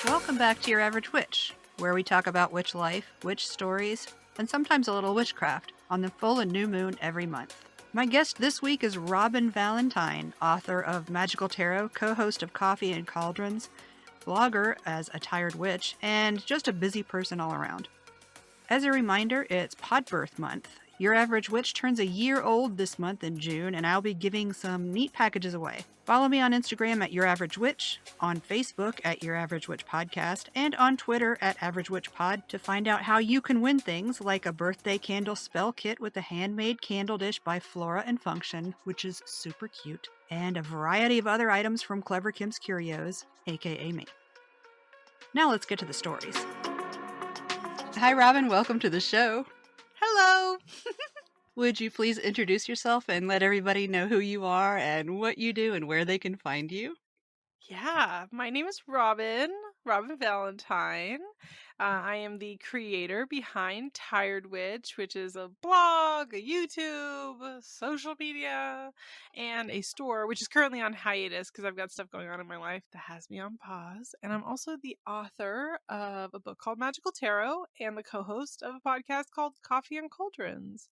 Welcome back to Your Average Witch, where we talk about witch life, witch stories, and sometimes a little witchcraft on the full and new moon every month. My guest this week is Robyn Valentine, author of Magickal Tarot, co-host of Coffee Cauldrons, blogger as a tired witch, and just a busy person all around. As a reminder, it's Podbirth Month. Your Average Witch turns a year old this month in June, and I'll be giving some neat packages away. Follow me on Instagram at Your Average Witch, on Facebook at Your Average Witch Podcast, and on Twitter at Average Witch Pod to find out how you can win things like a birthday candle spell kit with a handmade candle dish by Flora and Function, which is super cute, and a variety of other items from Clever Kim's Curios, aka me. Now let's get to the stories. Hi, Robyn. Welcome to the show. Hello. Would you please introduce yourself and let everybody know who you are and what you do and where they can find you? Yeah, my name is Robyn Valentine. I am the creator behind Tired Witch, which is a blog, a YouTube, social media, and a store, which is currently on hiatus because I've got stuff going on in my life that has me on pause. And I'm also the author of a book called Magickal Tarot and the co-host of a podcast called Coffee Cauldrons.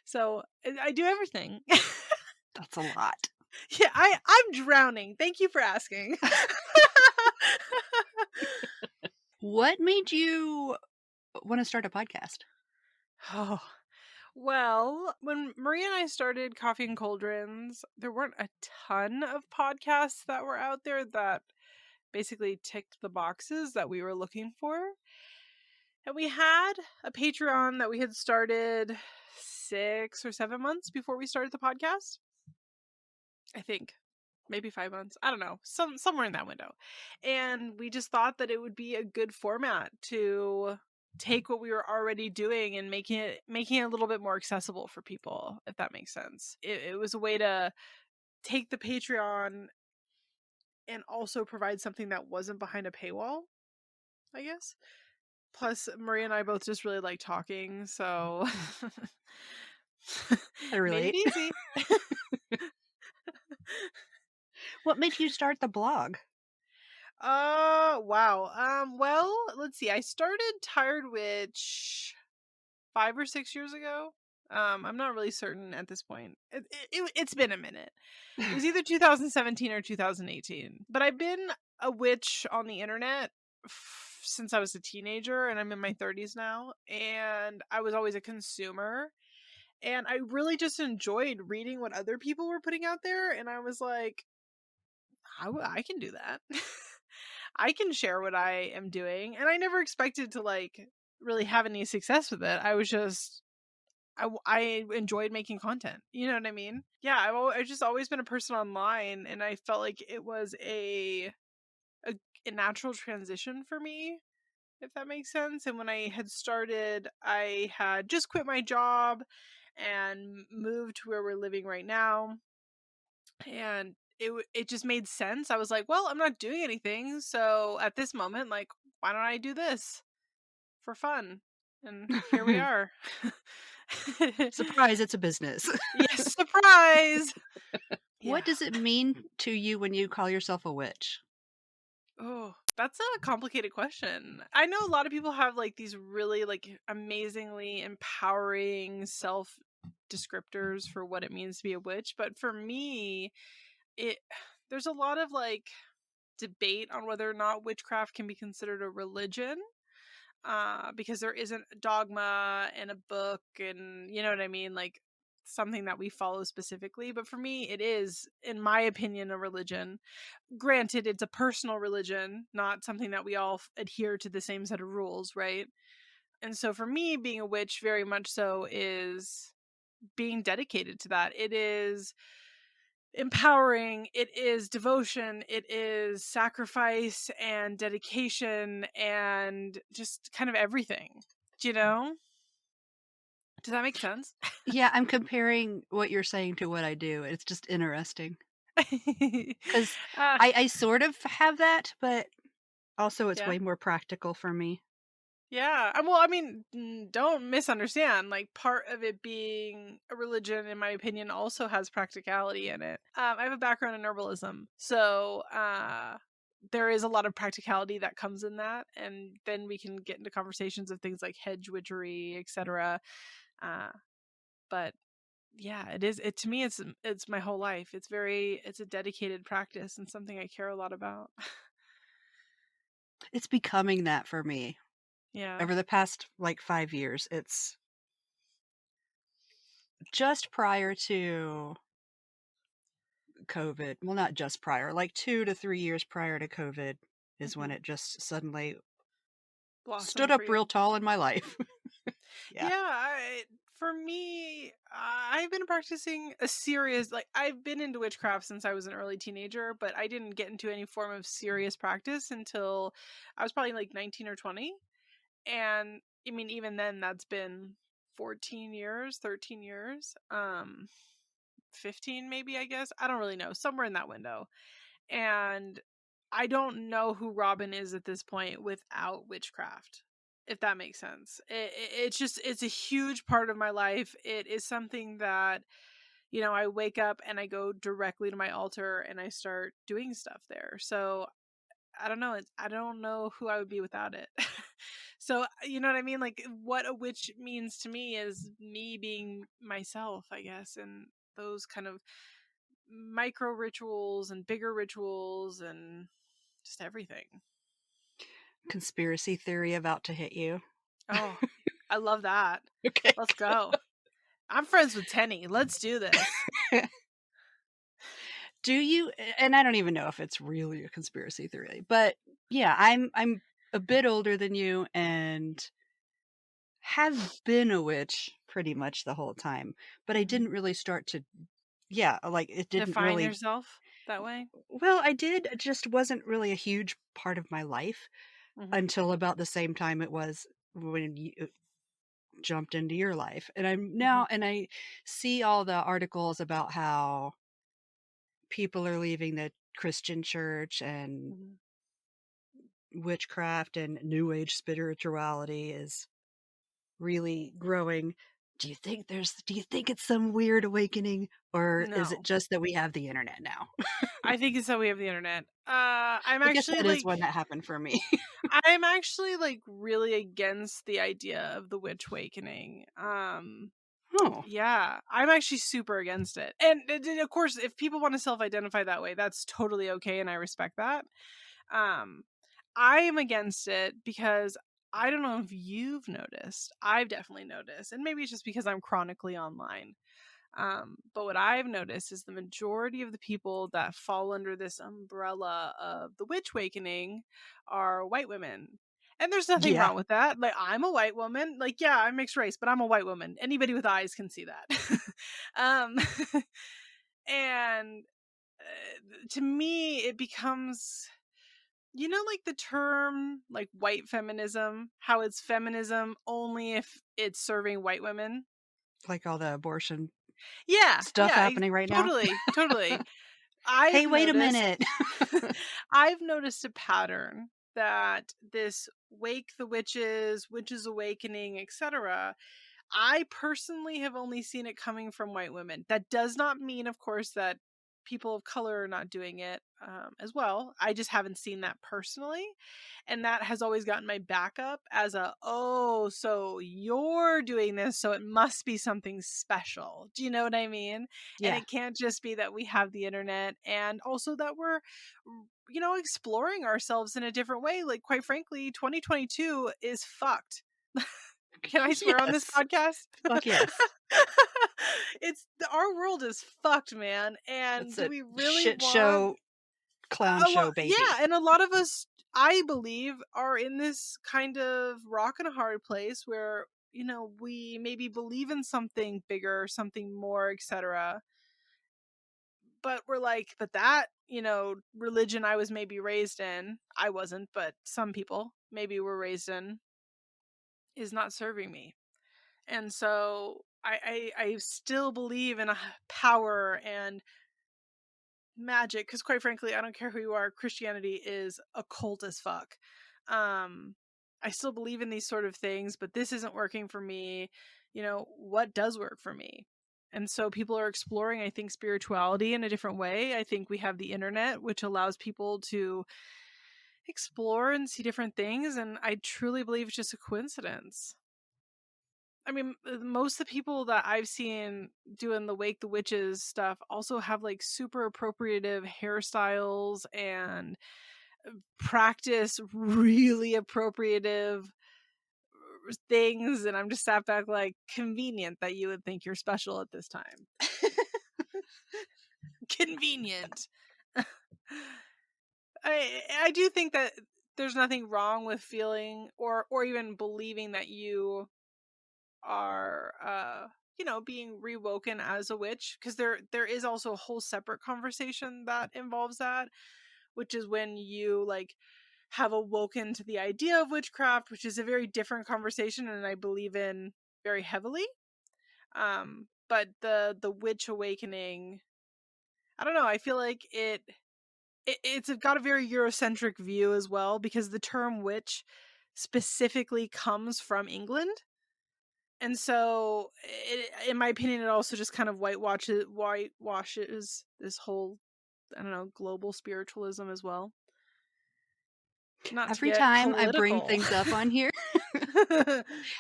So I do everything. That's a lot. Yeah, I'm drowning. Thank you for asking. What made you want to start a podcast? Oh, well, when Maria and I started Coffee Cauldrons, there weren't a ton of podcasts that were out there that basically ticked the boxes that we were looking for. And we had a Patreon that we had started 6 or 7 months before we started the podcast. I think. Maybe 5 months. I don't know. Somewhere in that window. And we just thought that it would be a good format to take what we were already doing and making it a little bit more accessible for people, if that makes sense. It was a way to take the Patreon and also provide something that wasn't behind a paywall, I guess. Plus, Maria and I both just really like talking, so I relate. made it easy. What made you start the blog? Wow. Well, let's see. I started Tired Witch 5 or 6 years ago. I'm not really certain at this point. It's been a minute. It was either 2017 or 2018. But I've been a witch on the internet since I was a teenager, and I'm in my 30s now. And I was always a consumer. And I really just enjoyed reading what other people were putting out there. And I was like, I can do that. I can share what I am doing. And I never expected to like really have any success with it. I was just I enjoyed making content. You know what I mean? Yeah, I've just always been a person online, and I felt like it was a natural transition for me, if that makes sense. And when I had started, I had just quit my job and moved to where we're living right now. And it just made sense. I was like, well, I'm not doing anything, so at this moment, like, why don't I do this for fun? And here we are. Surprise, it's a business. Yes, surprise. What does it mean to you when you call yourself a witch? Oh, that's a complicated question. I know a lot of people have like these really like amazingly empowering self descriptors for what it means to be a witch, but for me, there's a lot of like debate on whether or not witchcraft can be considered a religion, because there isn't a dogma and a book, and you know what I mean, like something that we follow specifically. But for me, it is, in my opinion, a religion. Granted, it's a personal religion, not something that we all adhere to the same set of rules, right? And so for me, being a witch very much so is being dedicated to that. It is empowering, it is devotion, it is sacrifice and dedication and just kind of everything. Do you know? Does that make sense? Yeah, I'm comparing what you're saying to what I do. It's just interesting. Because I sort of have that, but also it's way more practical for me. Yeah. Well, I mean, don't misunderstand. Like, part of it being a religion, in my opinion, also has practicality in it. I have a background in herbalism. So, there is a lot of practicality that comes in that, and then we can get into conversations of things like hedge witchery, etc. Uh, but yeah, it is. It to me, it's my whole life. It's a dedicated practice and something I care a lot about. It's becoming that for me. Yeah. Over the past, like, 5 years, it's just prior to COVID, well, not just prior, like 2 to 3 years prior to COVID is when Hmm. it just suddenly stood Blossom for up you. real tall in my life. Yeah. Yeah, for me, I've been practicing a serious, like, I've been into witchcraft since I was an early teenager, but I didn't get into any form of serious practice until I was probably like 19 or 20. And I mean, even then, that's been 14 years, 13 years, 15 maybe, I guess. I don't really know, somewhere in that window. And I don't know who Robyn is at this point without witchcraft, if that makes sense. It's just, it's a huge part of my life. It is something that, I wake up and I go directly to my altar and I start doing stuff there. So I don't know. I don't know who I would be without it. So, you know what I mean? Like, what a witch means to me is me being myself, I guess, and those kind of micro rituals and bigger rituals and just everything. Conspiracy theory about to hit you. Oh, I love that. Okay, Let's go. I'm friends with Tenny. Let's do this. good. Do you, and I don't even know if it's really a conspiracy theory, but yeah, I'm a bit older than you and have been a witch pretty much the whole time, but I Hmm. didn't really start to, yeah, like, it didn't Define really, yourself that way. well, I did, it just wasn't really a huge part of my life Hmm. until about the same time it was when you jumped into your life. And I'm Hmm. now, and I see all the articles about how people are leaving the Christian church and Hmm. witchcraft and new age spirituality is really growing. Do you think it's some weird awakening, or is it No, just that we have the internet now? I think it's that we have the internet. I guess that is when that happened for me. I'm actually like really against the idea of the witch awakening. Oh, Yeah, I'm actually super against it. And of course, if people want to self-identify that way, that's totally okay and I respect that. Um I am against it because I don't know if you've noticed. I've definitely noticed. And maybe it's just because I'm chronically online. But what I've noticed is the majority of the people that fall under this umbrella of the witch awakening are white women. And there's nothing yeah. wrong with that. Like, I'm a white woman. Like, yeah, I'm mixed race, but I'm a white woman. Anybody with eyes can see that. um, and to me, it becomes, like the term like white feminism, how it's feminism only if it's serving white women. Like all the abortion Yeah, stuff yeah, happening right now. totally, totally. I've Hey, wait a noticed minute. I've noticed a pattern that this wake the witches, witches awakening, etc. I personally have only seen it coming from white women. That does not mean, of course, that people of color are not doing it as well. I just haven't seen that personally. And that has always gotten my back up as oh, so you're doing this, so it must be something special. Do you know what I mean? And Yeah. it can't just be that we have the internet and also that we're, exploring ourselves in a different way. Like, quite frankly, 2022 is fucked. Can I swear on this Yes. podcast? Fuck yes. Our world is fucked, man. And It's do a we really shit want show, clown a lot? show Yeah, baby. and a lot of us, I believe, are in this kind of rock and a hard place where we maybe believe in something bigger, something more, etc. But we're like, but that religion I was maybe raised in, I wasn't, but some people maybe were raised in, is not serving me. And so I still believe in a power and magic because, quite frankly, I don't care who you are, Christianity is occult as fuck. um I still believe in these sort of things, but this isn't working for me. What does work for me? And so people are exploring, I think, spirituality in a different way. I think we have the internet, which allows people to explore and see different things, and I truly believe it's just a coincidence. I mean, most of the people that I've seen doing the Wake the Witches stuff also have like super appropriative hairstyles and practice really appropriative things, and I'm just sat back like, convenient that you would think you're special at this time. Convenient. I do think that there's nothing wrong with feeling or even believing that you are being rewoken as a witch, because there is also a whole separate conversation that involves that, which is when you like have awoken to the idea of witchcraft, which is a very different conversation and I believe in very heavily. But the witch awakening, I don't know, I feel like it's got a very Eurocentric view as well, because the term witch specifically comes from England. And so, in my opinion, it also just kind of whitewashes this whole, I don't know, global spiritualism as well. Not to Every get time I bring political. things up on here,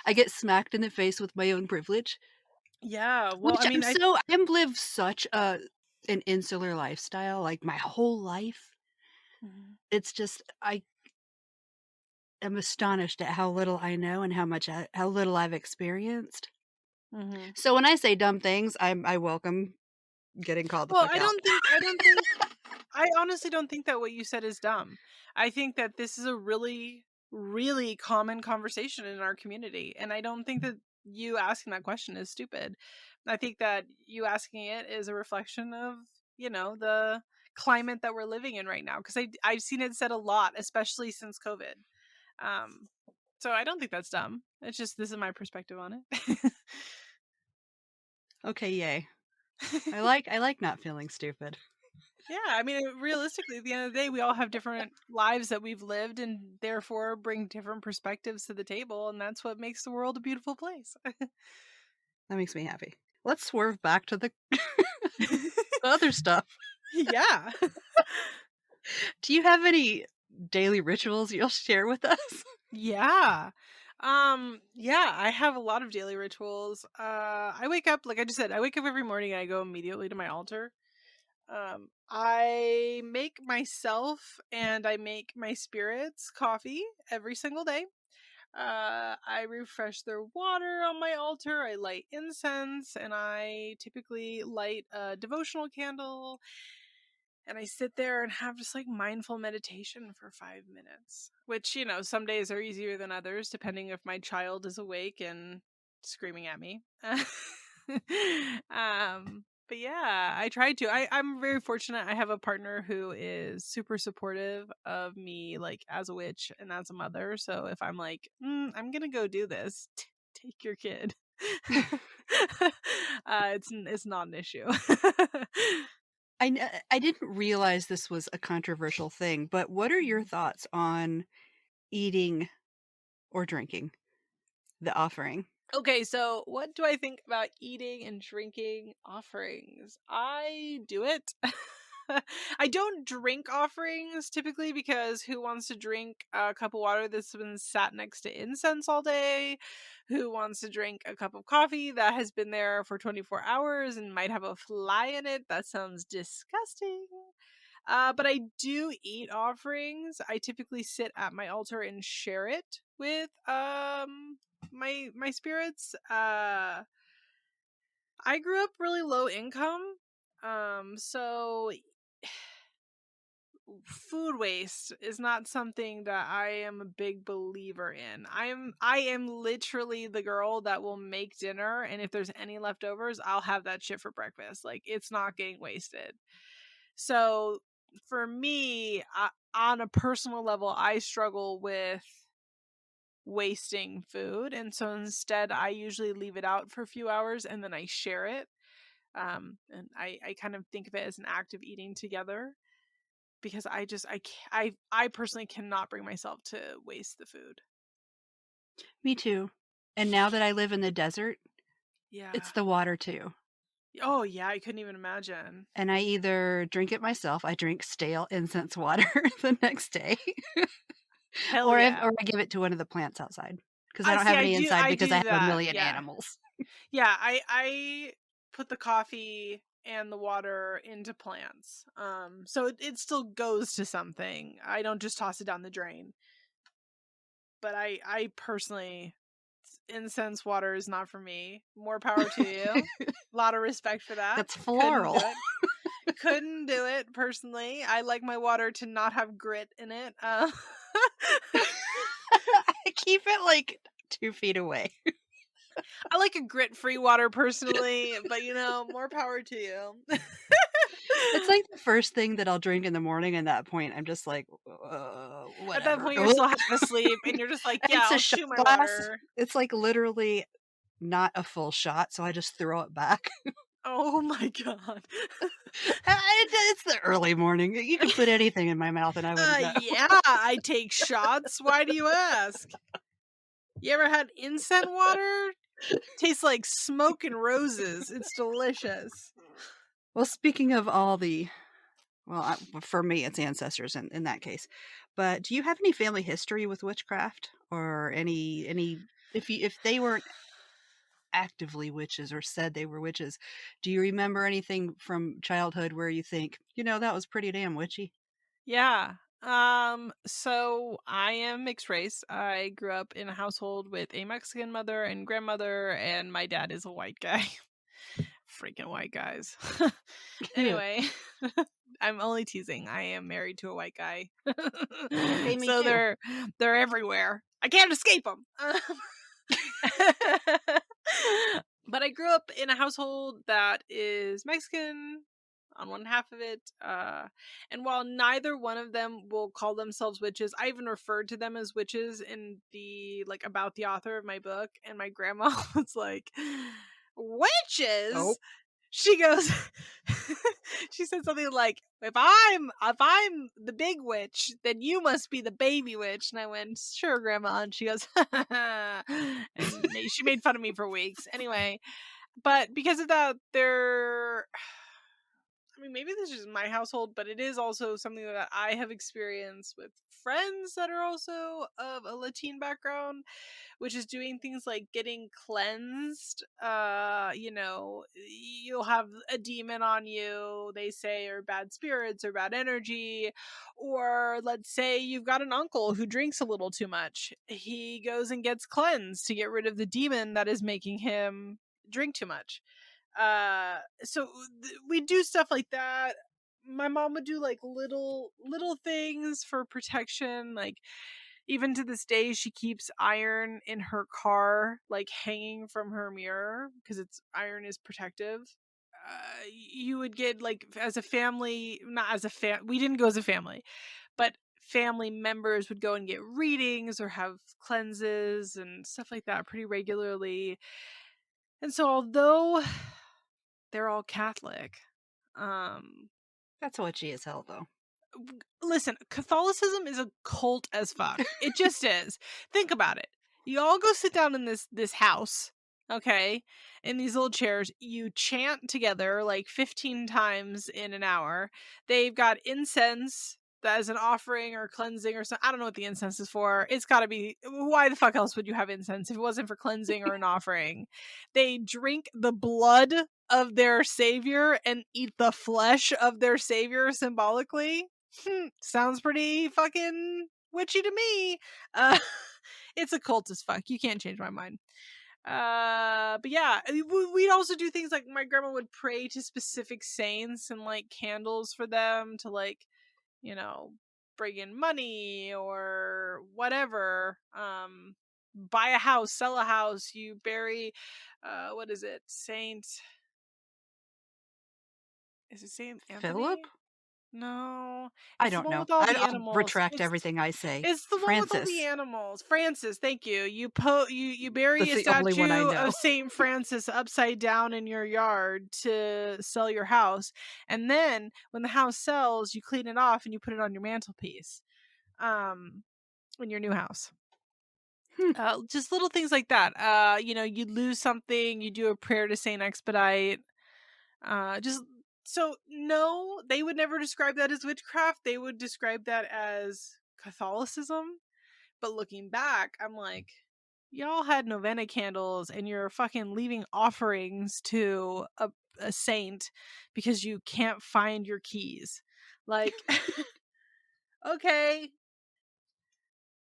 I get smacked in the face with my own privilege. Yeah, well, Which I mean, I've lived such an insular lifestyle, like my whole life. Mhm. It's just I am astonished at how little I know and how little I've experienced. Mhm. So when I say dumb things, I welcome getting called the Well, fuck out. I honestly don't think that what you said is dumb. I think that this is a really, really common conversation in our community. And I don't think that you asking that question is stupid. I think that you asking it is a reflection of, the climate that we're living in right now. Because I've seen it said a lot, especially since COVID. Um, so I don't think that's dumb. It's just, this is my perspective on it. Okay, yay. I like not feeling stupid. Yeah, I mean, realistically, at the end of the day, we all have different lives that we've lived and therefore bring different perspectives to the table, and that's what makes the world a beautiful place. That makes me happy. Let's swerve back to the other stuff. Yeah. Do you have any daily rituals you'll share with us? Yeah. Yeah, I have a lot of daily rituals. I wake up, like I just said, I wake up every morning and I go immediately to my altar. I make myself and I make my spirits coffee every single day. I refresh their water on my altar. I light incense, and I typically light a devotional candle. And I sit there and have just like mindful meditation for 5 minutes, which, some days are easier than others, depending if my child is awake and screaming at me. But yeah, I try to. I'm very fortunate. I have a partner who is super supportive of me, like as a witch and as a mother. So if I'm like, I'm gonna go do this, take your kid. It's not an issue. I didn't realize this was a controversial thing, but what are your thoughts on eating or drinking the offering? Okay, so what do I think about eating and drinking offerings? I do it. I don't drink offerings typically, because who wants to drink a cup of water that's been sat next to incense all day? Who wants to drink a cup of coffee that has been there for 24 hours and might have a fly in it? That sounds disgusting. But I do eat offerings. I typically sit at my altar and share it with my spirits. I grew up really low income. So food waste is not something that I am a big believer in. I am literally the girl that will make dinner, and if there's any leftovers, I'll have that shit for breakfast. Like, it's not getting wasted. So for me, on a personal level, I struggle with wasting food, and so instead I usually leave it out for a few hours and then I share it. And I kind of think of it as an act of eating together, because I personally cannot bring myself to waste the food. Me too. And now that I live in the desert, Yeah. it's the water too. Oh yeah, I couldn't even imagine. And I either drink it myself, I drink stale incense water the next day, Hell yeah. or I give it to one of the plants outside because I I don't see. have I any do. inside I because I do have a that. million Yeah. animals. Yeah. I put the coffee and the water into plants. So it still goes to something. I don't just toss it down the drain. But I personally, incense water is not for me. More power to you. A lot of respect for that. That's Couldn't do floral. it. Couldn't do it personally. I like my water to not have grit in it. I keep it like 2 feet away. I like a grit-free water personally, but more power to you. It's like the first thing that I'll drink in the morning, and at that point, I'm just like, At that whatever." point, you're still half asleep, and you're just like, "Yeah, It's a I'll shot chew my glass. water." It's like literally not a full shot, so I just throw it back. Oh my god. It's the early morning. You could put anything in my mouth and I wouldn't know. Yeah, I take shots. Why do you ask? You ever had incense water? Tastes like smoke and roses. It's delicious. Well, speaking of all the for me, it's ancestors in that case. But do you have any family history with witchcraft or any if they weren't actively witches or said they were witches, do you remember anything from childhood where you think, that was pretty damn witchy? Yeah. So I am mixed race. I grew up in a household with a Mexican mother and grandmother, and my dad is a white guy. Freaking white guys. Anyway, I'm only teasing. I am married to a white guy. Okay, me So too. they're everywhere. I can't escape them. But I grew up in a household that is Mexican on one half of it. And while neither one of them will call themselves witches, I even referred to them as witches in the like about the author of my book. And my grandma was like, Oh, "Witches?" She goes, she said something like, if I'm the big witch, then you must be the baby witch. And I went, "Sure, grandma." And she goes, and she made fun of me for weeks. Anyway, but because of that, I mean, maybe this is my household, but it is also something that I have experienced with friends that are also of a Latin background, which is doing things like getting cleansed. You'll have a demon on you, they say, or bad spirits or bad energy. Or let's say you've got an uncle who drinks a little too much. He goes and gets cleansed to get rid of the demon that is making him drink too much. So we do stuff like that. My mom would do like little things for protection, like even to this day she keeps iron in her car, like hanging from her mirror, because it's iron is protective. You would get like as a family, not as a we didn't go as a family, but family members would go and get readings or have cleanses and stuff like that pretty regularly. And so although they're all Catholic. Um, that's witchy as hell, though. Listen, Catholicism is a cult as fuck. It just is. Think about it. You all go sit down in this house, okay, in these little chairs. You chant together like 15 times in an hour. They've got incense that is an offering or cleansing or something. I don't know what the incense is for. It's got to be. Why the fuck else would you have incense if it wasn't for cleansing or an offering? They drink the blood of their savior and eat the flesh of their savior symbolically. Sounds pretty fucking witchy to me. Uh, it's a cult as fuck. You can't change my mind. But yeah, we'd also do things like my grandma would pray to specific saints and like candles for them to like, you know, bring in money or whatever. Buy a house, sell a house, you bury, what is it? Is it Saint Philip? Anthony? No, I it's the don't one know. with all the I'll animals. retract everything I say. It's the one with all the Francis. animals. Francis, thank you. You bury That's a the only one I statue know. of Saint Francis upside down in your yard to sell your house, and then when the house sells, you clean it off and you put it on your mantelpiece, um, in your new house. Hmm. Just little things like that. You lose something, you do a prayer to Saint Expedite. Just so no, they would never describe that as witchcraft. They would describe that as Catholicism. But looking back, I'm like, y'all had novena candles and you're fucking leaving offerings to a saint because you can't find your keys. Like, okay,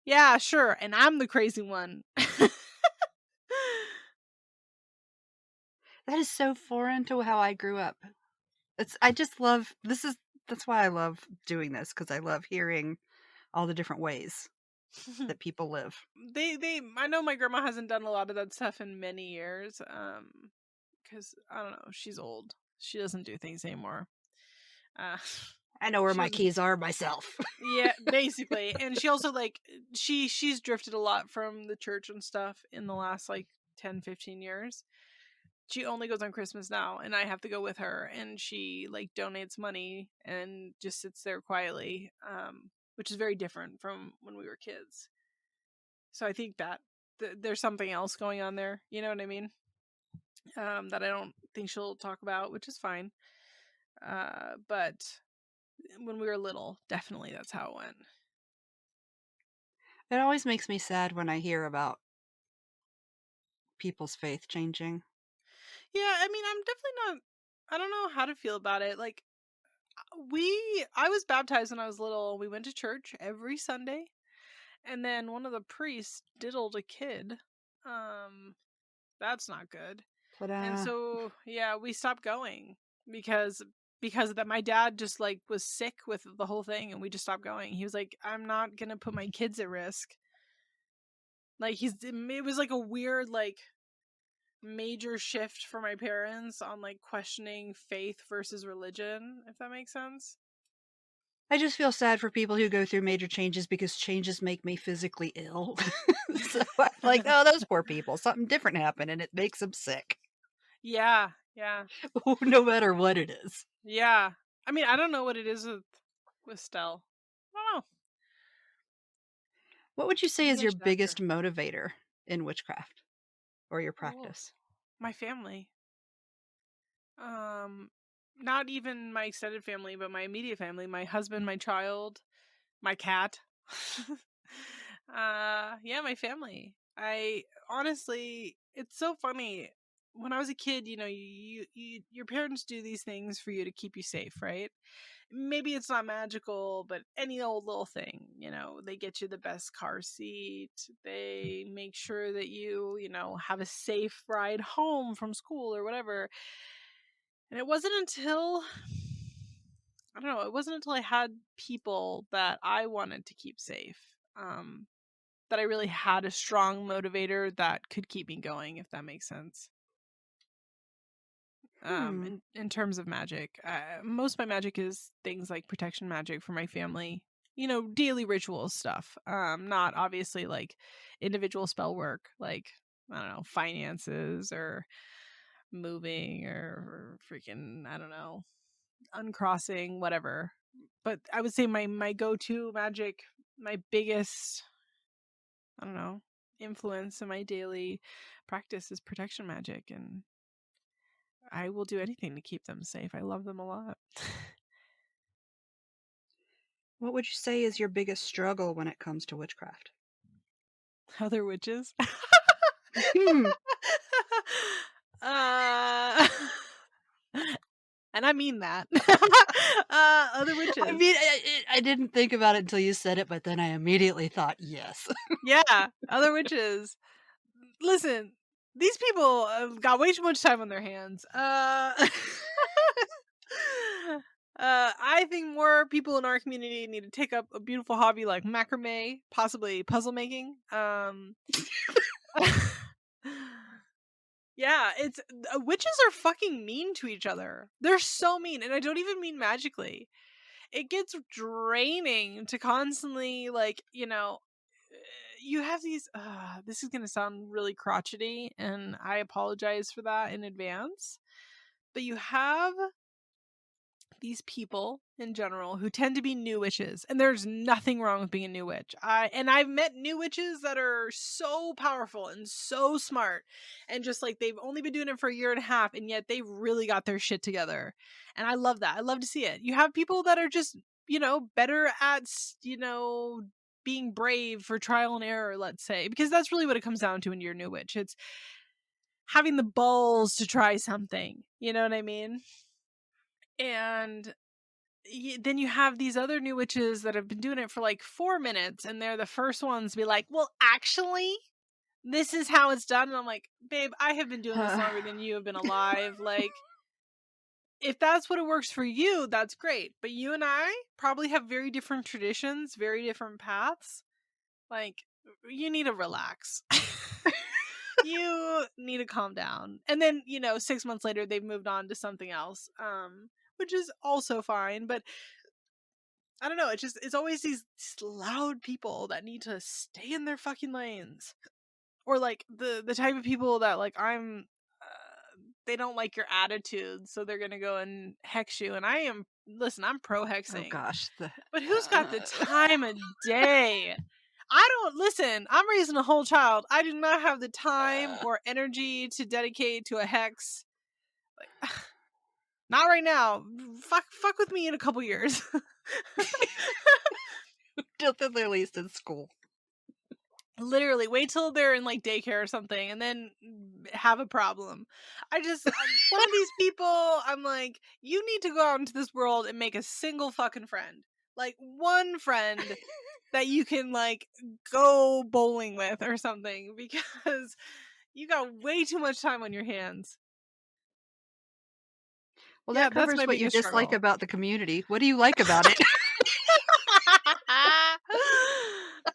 yeah, sure. And I'm the crazy one. That is so foreign to how I grew up. I just love that's why I love doing this, because I love hearing all the different ways that people live. I know my grandma hasn't done a lot of that stuff in many years. Because I don't know, she's old. She doesn't do things anymore. I know where She my doesn't. keys are myself. Yeah, basically. And she also like she's drifted a lot from the church and stuff in the last like 10-15 years. She only goes on Christmas now, and I have to go with her, and she like donates money and just sits there quietly, which is very different from when we were kids. So I think that there's something else going on there, you know what I mean? That I don't think she'll talk about, which is fine. But when we were little, definitely that's how it went. It always makes me sad when I hear about people's faith changing. Yeah, I mean, I'm definitely not. I don't know how to feel about it. Like, I was baptized when I was little. We went to church every Sunday, and then one of the priests diddled a kid. Um, that's not good. And Ta-da. so, yeah, we stopped going because of that. My dad just like was sick with the whole thing, and we just stopped going. He was like, "I'm not gonna put my kids at risk." Like it was like a weird like major shift for my parents on like questioning faith versus religion, if that makes sense. I just feel sad for people who go through major changes, because changes make me physically ill. So I'm like, oh, those poor people. Something different happened and it makes them sick. Yeah, yeah, No matter what it is. yeah. I mean, I don't know what it is with Stell. I don't know. What would you say Maybe is I your should ask her. biggest motivator in witchcraft or your Oh, practice? my family. Um, Not even my extended family, but my immediate family, my husband, my child, my cat. Yeah, my family. I honestly, it's so funny. When I was a kid, you know, your parents do these things for you to keep you safe, right? Maybe it's not magical, but any old little thing, you know, they get you the best car seat. They make sure that you know, have a safe ride home from school or whatever. And it wasn't until I don't know, it wasn't until I had people that I wanted to keep safe, that I really had a strong motivator that could keep me going, if that makes sense. Hmm. In terms of magic, most of my magic is things like protection magic for my family. You know, daily ritual stuff. Not obviously like individual spell work, like I don't know, finances or moving or freaking I don't know, uncrossing, whatever. But I would say my go-to magic, my biggest, I don't know, influence in my daily practice is protection magic, and I will do anything to keep them safe. I love them a lot. What would you say is your biggest struggle when it comes to witchcraft? Other witches. Hmm. uh and I mean that. Other I witches. mean, I didn't think about it until you said it, but then I immediately thought yes. Yeah, other witches. Listen, these people got way too much time on their hands. I think more people in our community need to take up a beautiful hobby like macrame, possibly puzzle making. Yeah, it's witches are fucking mean to each other. They're so mean, and I don't even mean magically. It gets draining to constantly like, you know, you have these this is going to sound really crotchety and I apologize for that in advance. But you have these people in general who tend to be new witches, and there's nothing wrong with being a new witch. I've met new witches that are so powerful and so smart, and just like they've only been doing it for a year and a half, and yet they've really got their shit together. And I love that. I love to see it. You have people that are just, better at, being brave for trial and error, let's say, because that's really what it comes down to when you're a new witch. It's having the balls to try something. You know what I mean? And then you have these other new witches that have been doing it for like 4 minutes, and they're the first ones to be like, well, actually, this is how it's done. And I'm like, babe, I have been doing this longer than you have been alive. Like, if that's what it works for you, that's great. But you and I probably have very different traditions, very different paths. Like, you need to relax. You need to calm down. And then, 6 months later, they've moved on to something else, which is also fine. But I don't know. It's always these loud people that need to stay in their fucking lanes, or like the type of people that like they don't like your attitude, so they're gonna go and hex you. And I'm pro Oh hexing, gosh. but who's got the time of day? I don't listen. I'm raising a whole child. I do not have the time or energy to dedicate to a hex. Like, not right now. Fuck with me in a couple years. Till they're at least in school. Literally, wait till they're in like daycare or something, and then have a problem. I'm one of these people. I'm like, you need to go out into this world and make a single fucking friend, like one friend that you can like go bowling with or something, because you got way too much time on your hands. Well, Yeah, that that's covers my what you biggest dislike struggle. about the community. What do you like about it?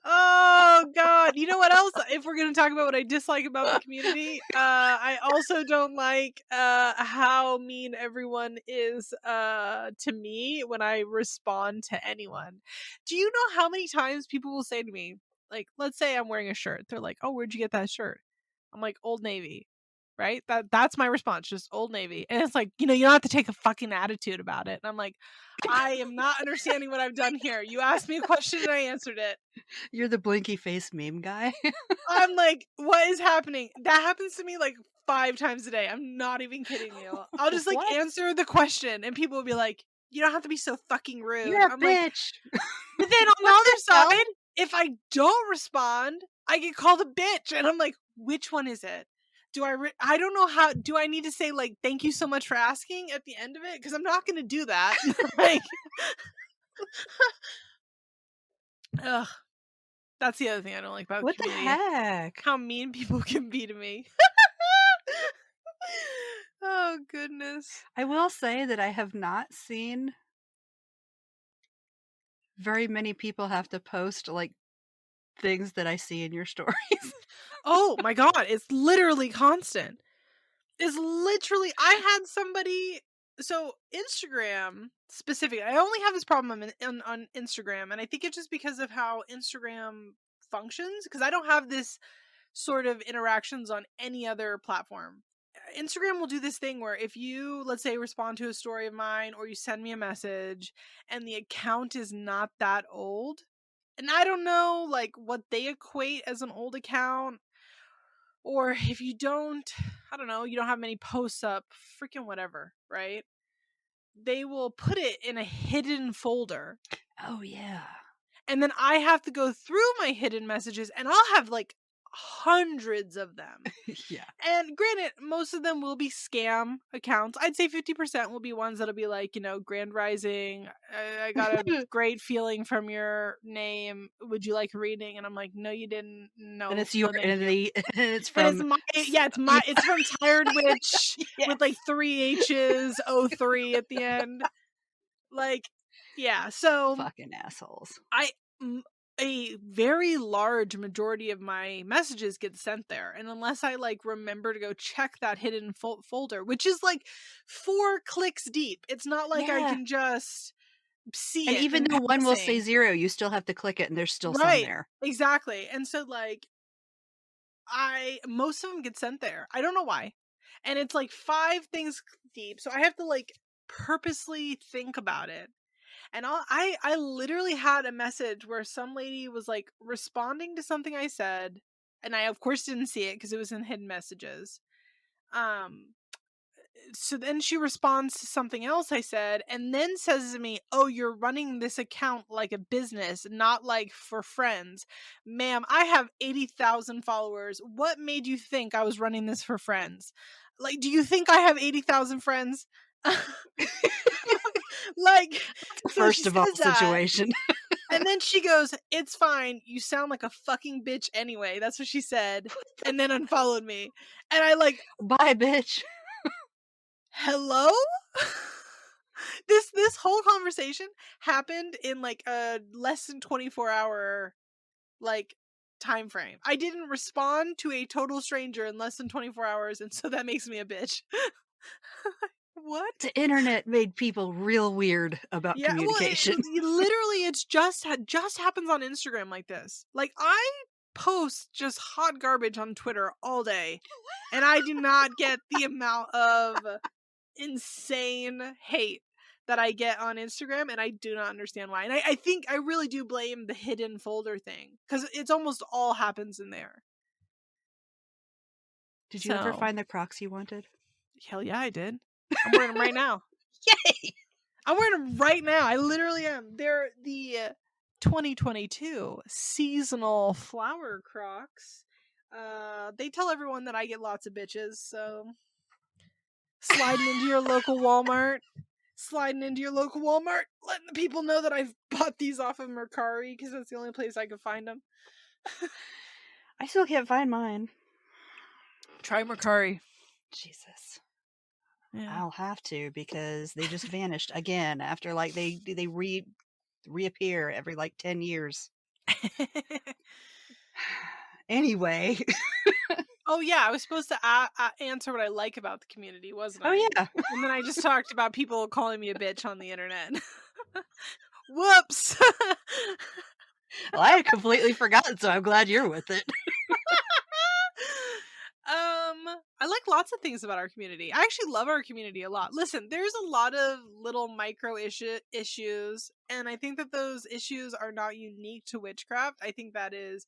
Oh god, you know what else, if we're gonna talk about what I dislike about the community, I also don't like how mean everyone is to me when I respond to anyone. Do you know how many times people will say to me, like, let's say I'm wearing a shirt, they're like, oh, where'd you get that shirt? I'm like, Old Navy. Right? That's my response, just Old Navy. And it's like, you don't have to take a fucking attitude about it. And I'm like, I am not understanding what I've done here. You asked me a question and I answered it. You're the blinky face meme guy. I'm like, what is happening? That happens to me like 5 times a day. I'm not even kidding you. I'll just like What? answer the question and people will be like, you don't have to be so fucking rude. You're a I'm like, bitch. but then on the What other the hell? side, if I don't respond, I get called a bitch. And I'm like, which one is it? Do I don't know how, do I need to say like, thank you so much for asking at the end of it? Because I'm not going to do that. Like, ugh. That's the other thing I don't like about What the community. heck? How mean people can be to me. Oh, goodness. I will say that I have not seen very many people have to post like things that I see in your stories. Oh my god, it's literally constant. It's literally, I had somebody, so Instagram specifically, I only have this problem on Instagram, and I think it's just because of how Instagram functions, because I don't have this sort of interactions on any other platform. Instagram will do this thing where if you, let's say, respond to a story of mine or you send me a message and the account is not that old, and I don't know like what they equate as an old account, or if you don't, I don't know, you don't have many posts up, freaking whatever, right? They will put it in a hidden folder. Oh yeah. And then I have to go through my hidden messages and I'll have like hundreds of them. Yeah. And granted, most of them will be scam accounts. I'd say 50% will be ones that'll be like, Grand Rising. I got a great feeling from your name. Would you like a reading? And I'm like, no, you didn't. No, And it's no, your thank and you. it's And it's from it's from Tired Witch Yes. with like 3 H's, 03 at the end. Like, yeah. So fucking assholes. a very large majority of my messages get sent there, and unless I like remember to go check that hidden folder, which is like 4 clicks deep, it's not like I Yeah. can just see And it even in though one will say passing. 0, you still have to click it and there's still some Right, there. exactly. And so like most of them get sent there. I don't know why. And it's like 5 things deep, so I have to like purposely think about it. And I literally had a message where some lady was like responding to something I said, and I of course didn't see it because it was in hidden messages. Um, so then she responds to something else I said, and then says to me, "Oh, you're running this account like a business, not like for friends, ma'am. I have 80,000 followers. What made you think I was running this for friends? Like, do you think I have 80,000 friends?" Like, so she First of all says that. situation. And then she goes, "It's fine. You sound like a fucking bitch anyway." That's what she said. And then unfollowed me. And I like, Bye, bitch. hello? This whole conversation happened in like a less than 24-hour like time frame. I didn't respond to a total stranger in less than 24 hours, and so that makes me a bitch. What? The internet made people real weird about Yeah, well, communication. literally, it's just happens on Instagram like this. Like, I post just hot garbage on Twitter all day, and I do not get the amount of insane hate that I get on Instagram, and I do not understand why. And I think I really do blame the hidden folder thing, because it's almost all happens in there. Did you ever So, find the Crocs you wanted? hell yeah, I did. I'm wearing them right now. Yay! I'm wearing them right now. I literally am. They're the 2022 seasonal flower Crocs. They tell everyone that I get lots of bitches, so sliding into your local Walmart, letting the people know that I've bought these off of Mercari because that's the only place I could find them. I still can't find mine. Try Mercari. Jesus. Yeah. I'll have to, because they just vanished again after like they reappear every like 10 years. Anyway. Oh yeah, I was supposed to answer what I like about the community, wasn't Oh I? yeah. And then I just talked about people calling me a bitch on the internet. Whoops. Well, I had completely forgotten, so I'm glad you're with it. I like lots of things about our community. I actually love our community a lot. Listen, there's a lot of little micro issues, and I think that those issues are not unique to witchcraft. I think that is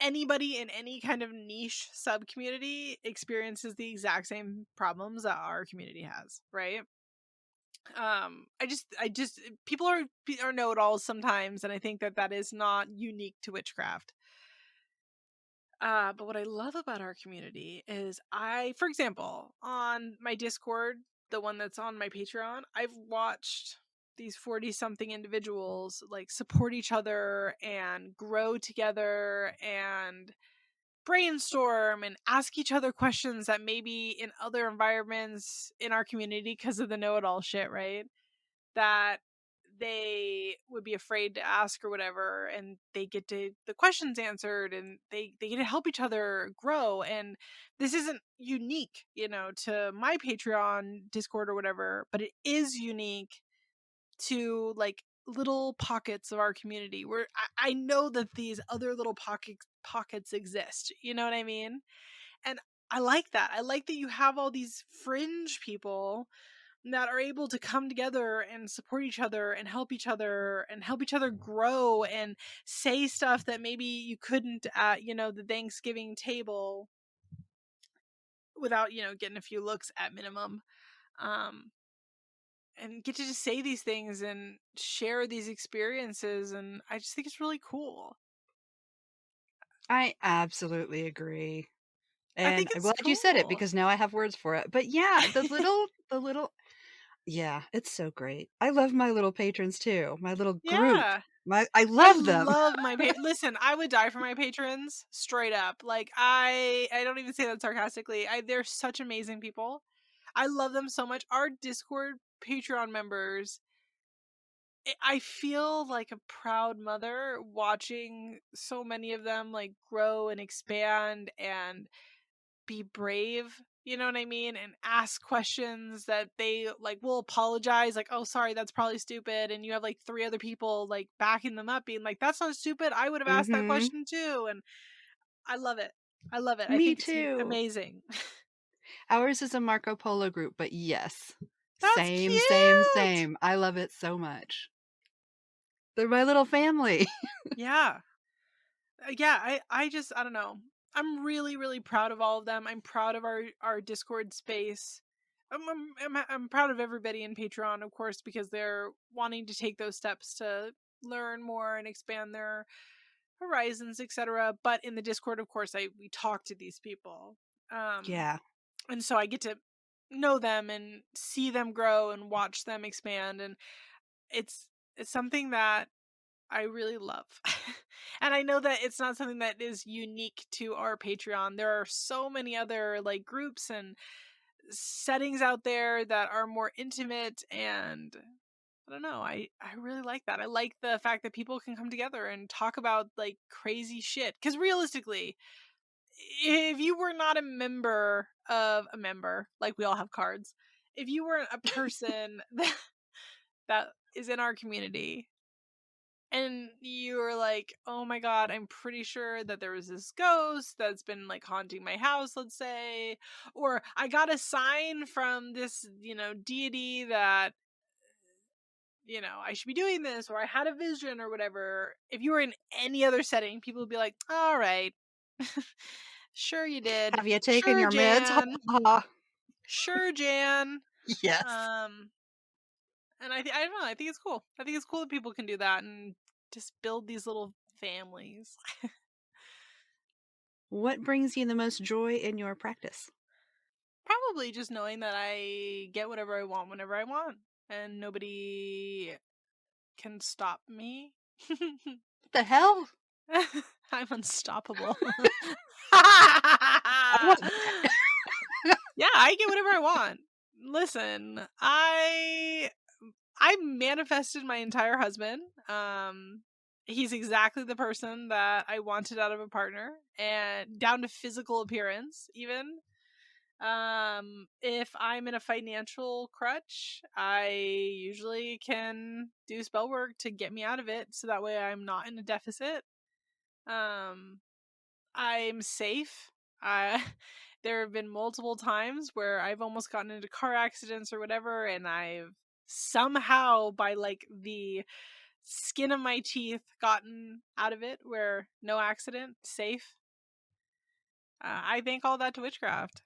anybody in any kind of niche sub community experiences the exact same problems that our community has, right? I just people are know-it-alls sometimes, and I think that that is not unique to witchcraft. But what I love about our community is for example, on my Discord, the one that's on my Patreon, I've watched these 40 something individuals like support each other and grow together and brainstorm and ask each other questions that maybe in other environments in our community, because of the know-it-all shit, right? That they would be afraid to ask or whatever, and they get to the questions answered, and they get to help each other grow. And this isn't unique, to my Patreon Discord or whatever, but it is unique to like little pockets of our community where I know that these other little pockets exist, you know what I mean? And I like that. I like that you have all these fringe people that are able to come together and support each other and help each other grow and say stuff that maybe you couldn't at the Thanksgiving table without getting a few looks at minimum, um and get to just say these things and share these experiences, and I just think it's really cool. I absolutely agree. I And think I'm it's glad you said it, cool. because now I have words for it. But yeah, the little, yeah, it's so great. I love my little patrons too. My little group. Yeah, I I love them. love my listen, I would die for my patrons, straight up. Like, I don't even say that sarcastically. They're such amazing people. I love them so much. Our Discord Patreon members, I feel like a proud mother watching so many of them like grow and expand and be brave, you know what I mean? And ask questions that they like will apologize, like, "Oh, sorry, that's probably stupid." And you have like three other people like backing them up, being like, "That's not stupid. I would have asked that Mm-hmm. question too." And I love it. I love it. I Me think it's too. amazing. Ours is a Marco Polo group, but yes. That's Same, same, cute. same. I love it so much. They're my little family. Yeah. Yeah, I don't know. I'm really, really proud of all of them. I'm proud of our Discord space. I'm proud of everybody in Patreon, of course, because they're wanting to take those steps to learn more and expand their horizons, etc. But in the Discord, of course, we talk to these people. Yeah. And so I get to know them and see them grow and watch them expand, and it's something that I really love. And I know that it's not something that is unique to our Patreon. There are so many other like groups and settings out there that are more intimate, and I don't know. I really like that. I like the fact that people can come together and talk about like crazy shit, cuz realistically, if you were not a member, like we all have cards, if you weren't a person that is in our community, and you were like, oh my god, I'm pretty sure that there was this ghost that's been like haunting my house, let's say, or I got a sign from this, deity that, I should be doing this, or I had a vision or whatever. If you were in any other setting, people would be like, all right, sure you did. Have you taken Sure, your meds? Ha Jan. ha. Sure, Jan. Yes. Um, and I don't know. I think it's cool. I think it's cool that people can do that and just build these little families. What brings you the most joy in your practice? Probably just knowing that I get whatever I want whenever I want, and nobody can stop me. What the hell? I'm unstoppable. I want that. Yeah, I get whatever I want. Listen, I manifested my entire husband. He's exactly the person that I wanted out of a partner, and down to physical appearance even. If I'm in a financial crutch, I usually can do spell work to get me out of it, so that way I'm not in a deficit. Um, I'm safe. I There have been multiple times where I've almost gotten into car accidents or whatever, and I've somehow, by like the skin of my teeth, gotten out of it, where no accident, safe. I thank all that to witchcraft.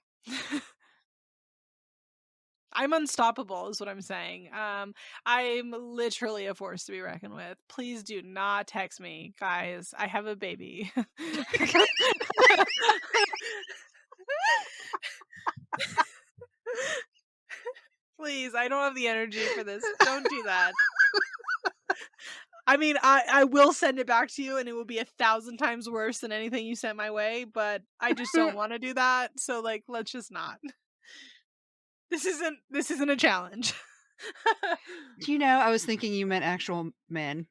I'm unstoppable, is what I'm saying. I'm literally a force to be reckoned with. Please do not text me, guys. I have a baby. Please, I don't have the energy for this. Don't do that. I mean, I will send it back to you, and it will be 1,000 times worse than anything you sent my way, but I just don't want to do that. So, like, let's just not. This isn't a challenge. Do you know, I was thinking you meant actual men.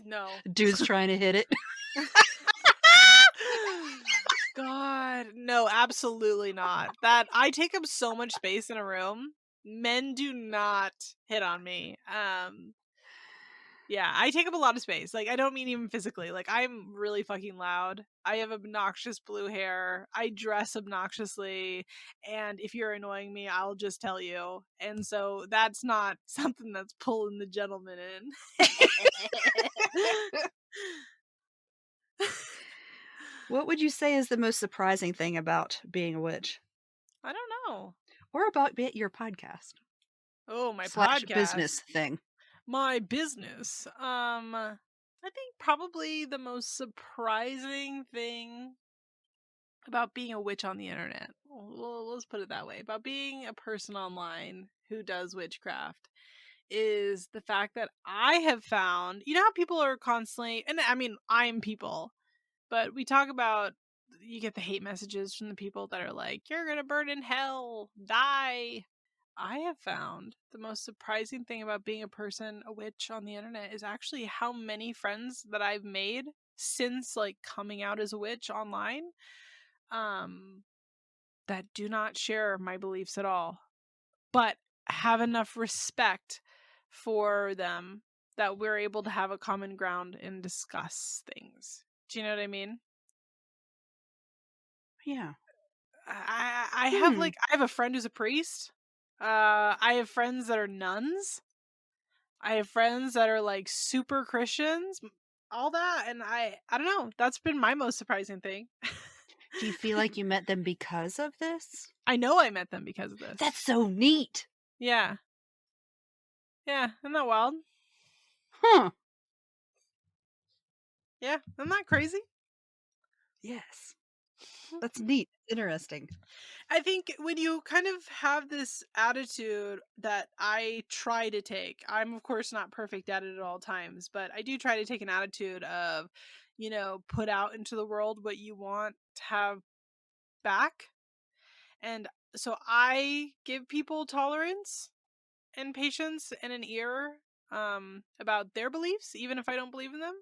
No. Dudes trying to hit it. God, no, absolutely not. That I take up so much space in a room. Men do not hit on me. Yeah, I take up a lot of space. Like, I don't mean even physically. Like, I'm really fucking loud. I have obnoxious blue hair. I dress obnoxiously. And if you're annoying me, I'll just tell you. And so that's not something that's pulling the gentleman in. What would you say is the most surprising thing about being a witch? I don't know. Or about your podcast Oh, my slash podcast. business thing? My business. I think probably the most surprising thing about being a witch on the internet. Well, let's put it that way. About being a person online who does witchcraft is the fact that I have found, how people are constantly, and I mean, I'm people, but we talk about, you get the hate messages from the people that are like, you're gonna burn in hell, die. I have found the most surprising thing about being a witch on the internet is actually how many friends that I've made since like coming out as a witch online, um, that do not share my beliefs at all, but have enough respect for them that we're able to have a common ground and discuss things. Do you know what I mean? Yeah. I have Hmm. like I have a friend who's a priest, I have friends that are nuns. I have friends that are like super Christians, all that, and I don't know. That's been my most surprising thing. Do you feel like you met them because of this? I know I met them because of this. That's so neat. Yeah. Yeah, isn't that wild? Huh. Yeah, isn't that crazy? Yes. That's neat. Interesting. I think when you kind of have this attitude that I try to take, I'm of course not perfect at it at all times, but I do try to take an attitude of, put out into the world what you want to have back. And so I give people tolerance and patience and an ear about their beliefs, even if I don't believe in them.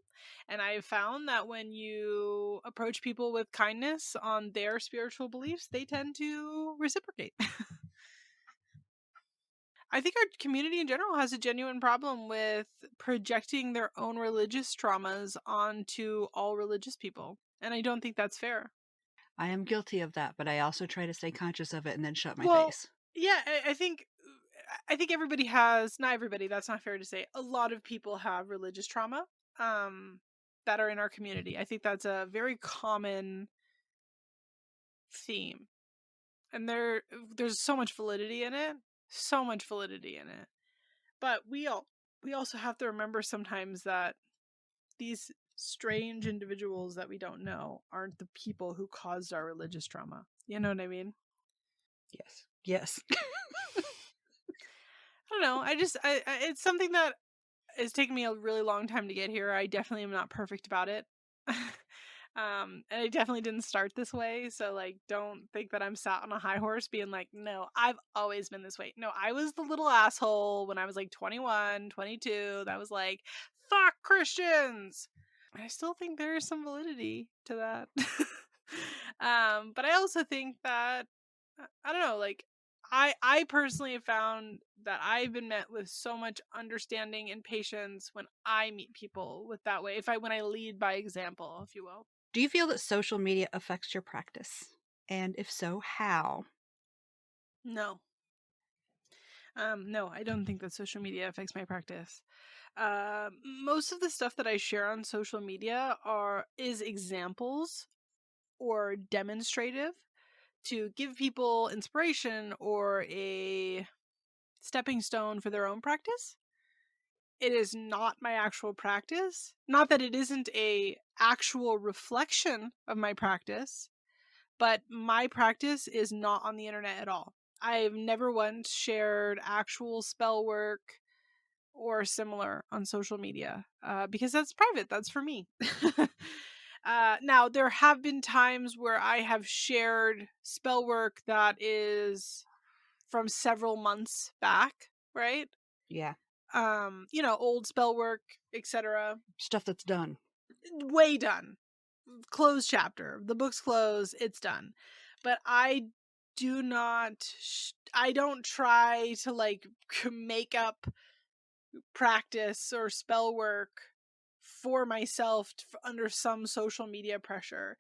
And I've found that when you approach people with kindness on their spiritual beliefs, they tend to reciprocate. I think our community in general has a genuine problem with projecting their own religious traumas onto all religious people. And I don't think that's fair. I am guilty of that, but I also try to stay conscious of it and then shut my Well, face. yeah, I think everybody has, not everybody, that's not fair to say. A lot of people have religious trauma that are in our community. I think that's a very common theme. And there's so much validity in it. So much validity in it. But we also have to remember sometimes that these strange individuals that we don't know aren't the people who caused our religious trauma. You know what I mean? Yes. Yes. I don't know. It's something that it's taken me a really long time to get here. I definitely am not perfect about it. And I definitely didn't start this way. So like, don't think that I'm sat on a high horse being like, no, I've always been this way. No, I was the little asshole when I was like 21, 22. That was like, fuck Christians. I still think there is some validity to that. But I also think that, I don't know, like, I personally have found that I've been met with so much understanding and patience when I meet people with that way. When I lead by example, if you will. Do you feel that social media affects your practice? And if so, how? No. No, I don't think that social media affects my practice. Most of the stuff that I share on social media is examples or demonstrative to give people inspiration or a stepping stone for their own practice. It is not my actual practice. Not that it isn't a actual reflection of my practice, but my practice is not on the internet at all. I've never once shared actual spell work or similar on social media because that's private. That's for me. Now, there have been times where I have shared spell work that is from several months back, right? Yeah. Old spell work, etc. Stuff that's done. Way done. Closed chapter. The book's closed, it's done. But I do not I don't try to like make up practice or spell work for myself under some social media pressure,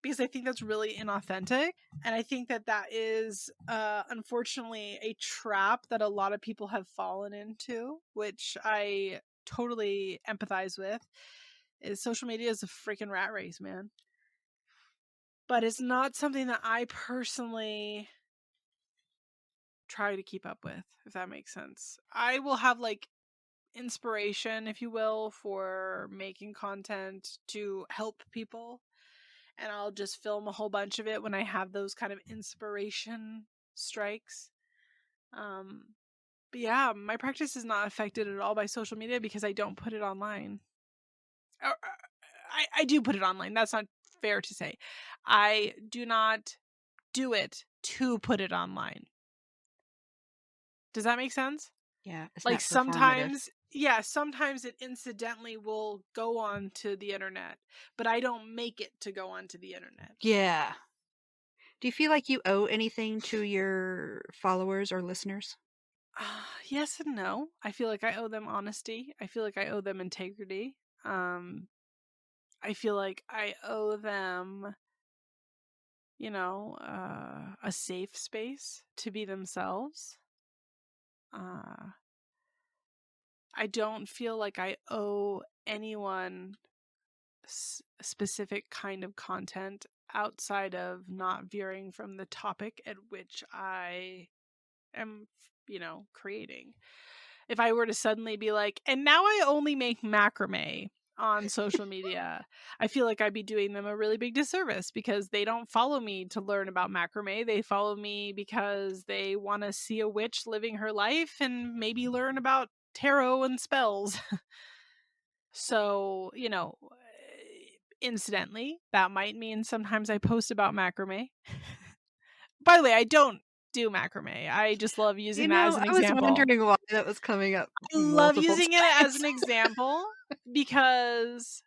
because I think that's really inauthentic, and I think that is unfortunately a trap that a lot of people have fallen into, which I totally empathize with. Is social media is a freaking rat race, man. But it's not something that I personally try to keep up with, if that makes sense. I will have like inspiration, if you will, for making content to help people. And I'll just film a whole bunch of it when I have those kind of inspiration strikes. But yeah, my practice is not affected at all by social media because I don't put it online. I do put it online. That's not fair to say. I do not do it to put it online. Does that make sense? Yeah. It's Like not performative. sometimes it incidentally will go on to the internet, but I don't make it to go onto the internet. Yeah. Do you feel like you owe anything to your followers or listeners? Yes and no. I feel like I owe them honesty. I feel like I owe them integrity. I feel like I owe them a safe space to be themselves. I don't feel like I owe anyone a specific kind of content outside of not veering from the topic at which I am, creating. If I were to suddenly be like, and now I only make macrame on social media, I feel like I'd be doing them a really big disservice, because they don't follow me to learn about macrame. They follow me because they want to see a witch living her life and maybe learn about tarot and spells. So, incidentally, that might mean sometimes I post about macrame. By the way, I don't do macrame. I just love using that as an I was example. wondering why that was coming up I love multiple using it as times. an example because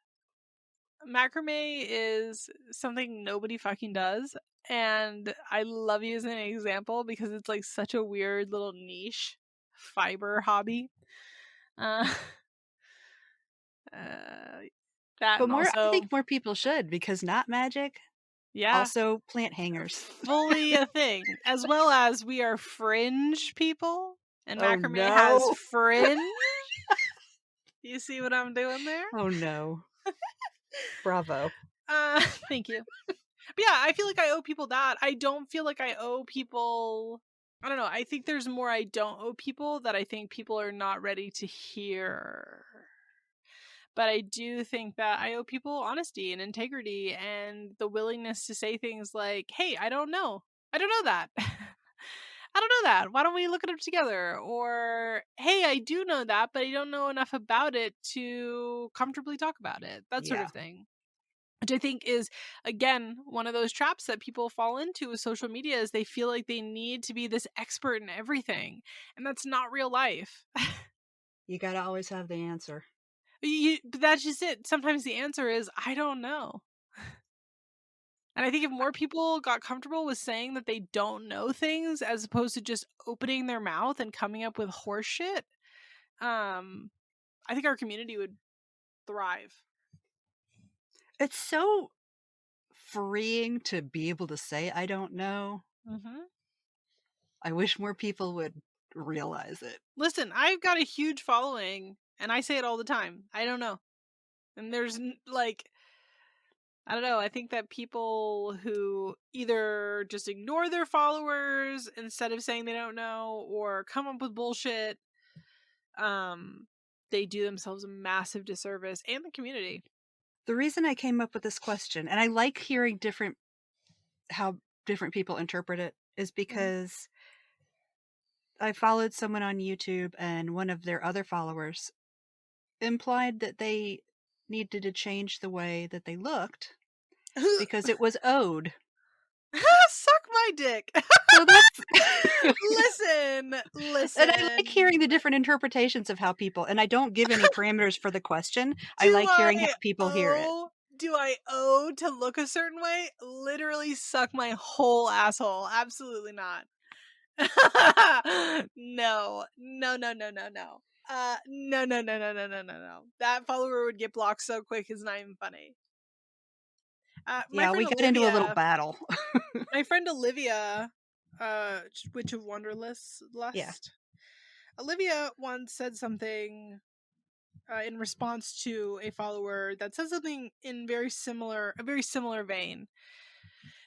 macrame is something nobody fucking does. And I love using an example because it's like such a weird little niche fiber hobby. That But and I also, think more people should, because not magic, yeah, also plant hangers. fully a thing. As well as we are fringe people, and Oh macrame has no. fringe. You see what I'm doing there? Oh no. Bravo. Thank you. But yeah, I feel like I owe people that. I don't feel like I owe people. I don't know. I think there's more I don't owe people that I think people are not ready to hear. But I do think that I owe people honesty and integrity and the willingness to say things like, hey, I don't know. I don't know that. I don't know that. Why don't we look it up together? Or, hey, I do know that, but I don't know enough about it to comfortably talk about it. That sort Yeah. of thing. Which I think is, again, one of those traps that people fall into with social media, is they feel like they need to be this expert in everything. And that's not real life. You gotta always have the answer. But that's just it. Sometimes the answer is, I don't know. And I think if more people got comfortable with saying that they don't know things, as opposed to just opening their mouth and coming up with horse shit, I think our community would thrive. It's so freeing to be able to say, I don't know. Mm-hmm. I wish more people would realize it. Listen, I've got a huge following, and I say it all the time. I don't know. And there's I don't know. I think that people who either just ignore their followers instead of saying they don't know, or come up with bullshit, they do themselves a massive disservice, and the community. The reason I came up with this question, and I like hearing how different people interpret it, is because I followed someone on YouTube, and one of their other followers implied that they needed to change the way that they looked because it was owed. Suck my dick. So that's Listen. And I like hearing the different interpretations of how people, and I don't give any parameters for the question. I like hearing how people hear it. Do I owe to look a certain way? Literally suck my whole asshole. Absolutely not. No. No. No. That follower would get blocked so quick, it's not even funny. My Yeah, friend we got Olivia, into a little battle. my friend Olivia, Witch of Wonderlust. Yeah. Olivia once said something in response to a follower that said something in a very similar vein.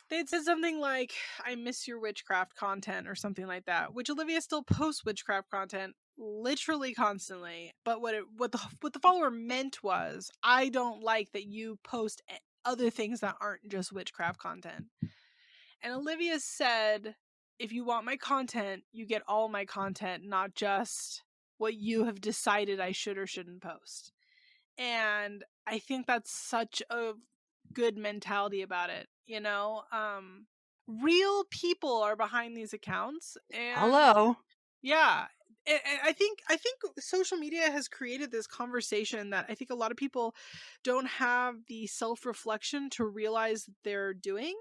They had said something like, I miss your witchcraft content, or something like that, which Olivia still posts witchcraft content literally constantly. But what the follower meant was, I don't like that you post other things that aren't just witchcraft content. And Olivia said, if you want my content, you get all my content, not just what you have decided I should or shouldn't post. And I think that's such a good mentality about it. Real people are behind these accounts, and Hello. yeah. And I think social media has created this conversation that I think a lot of people don't have the self-reflection to realize they're doing,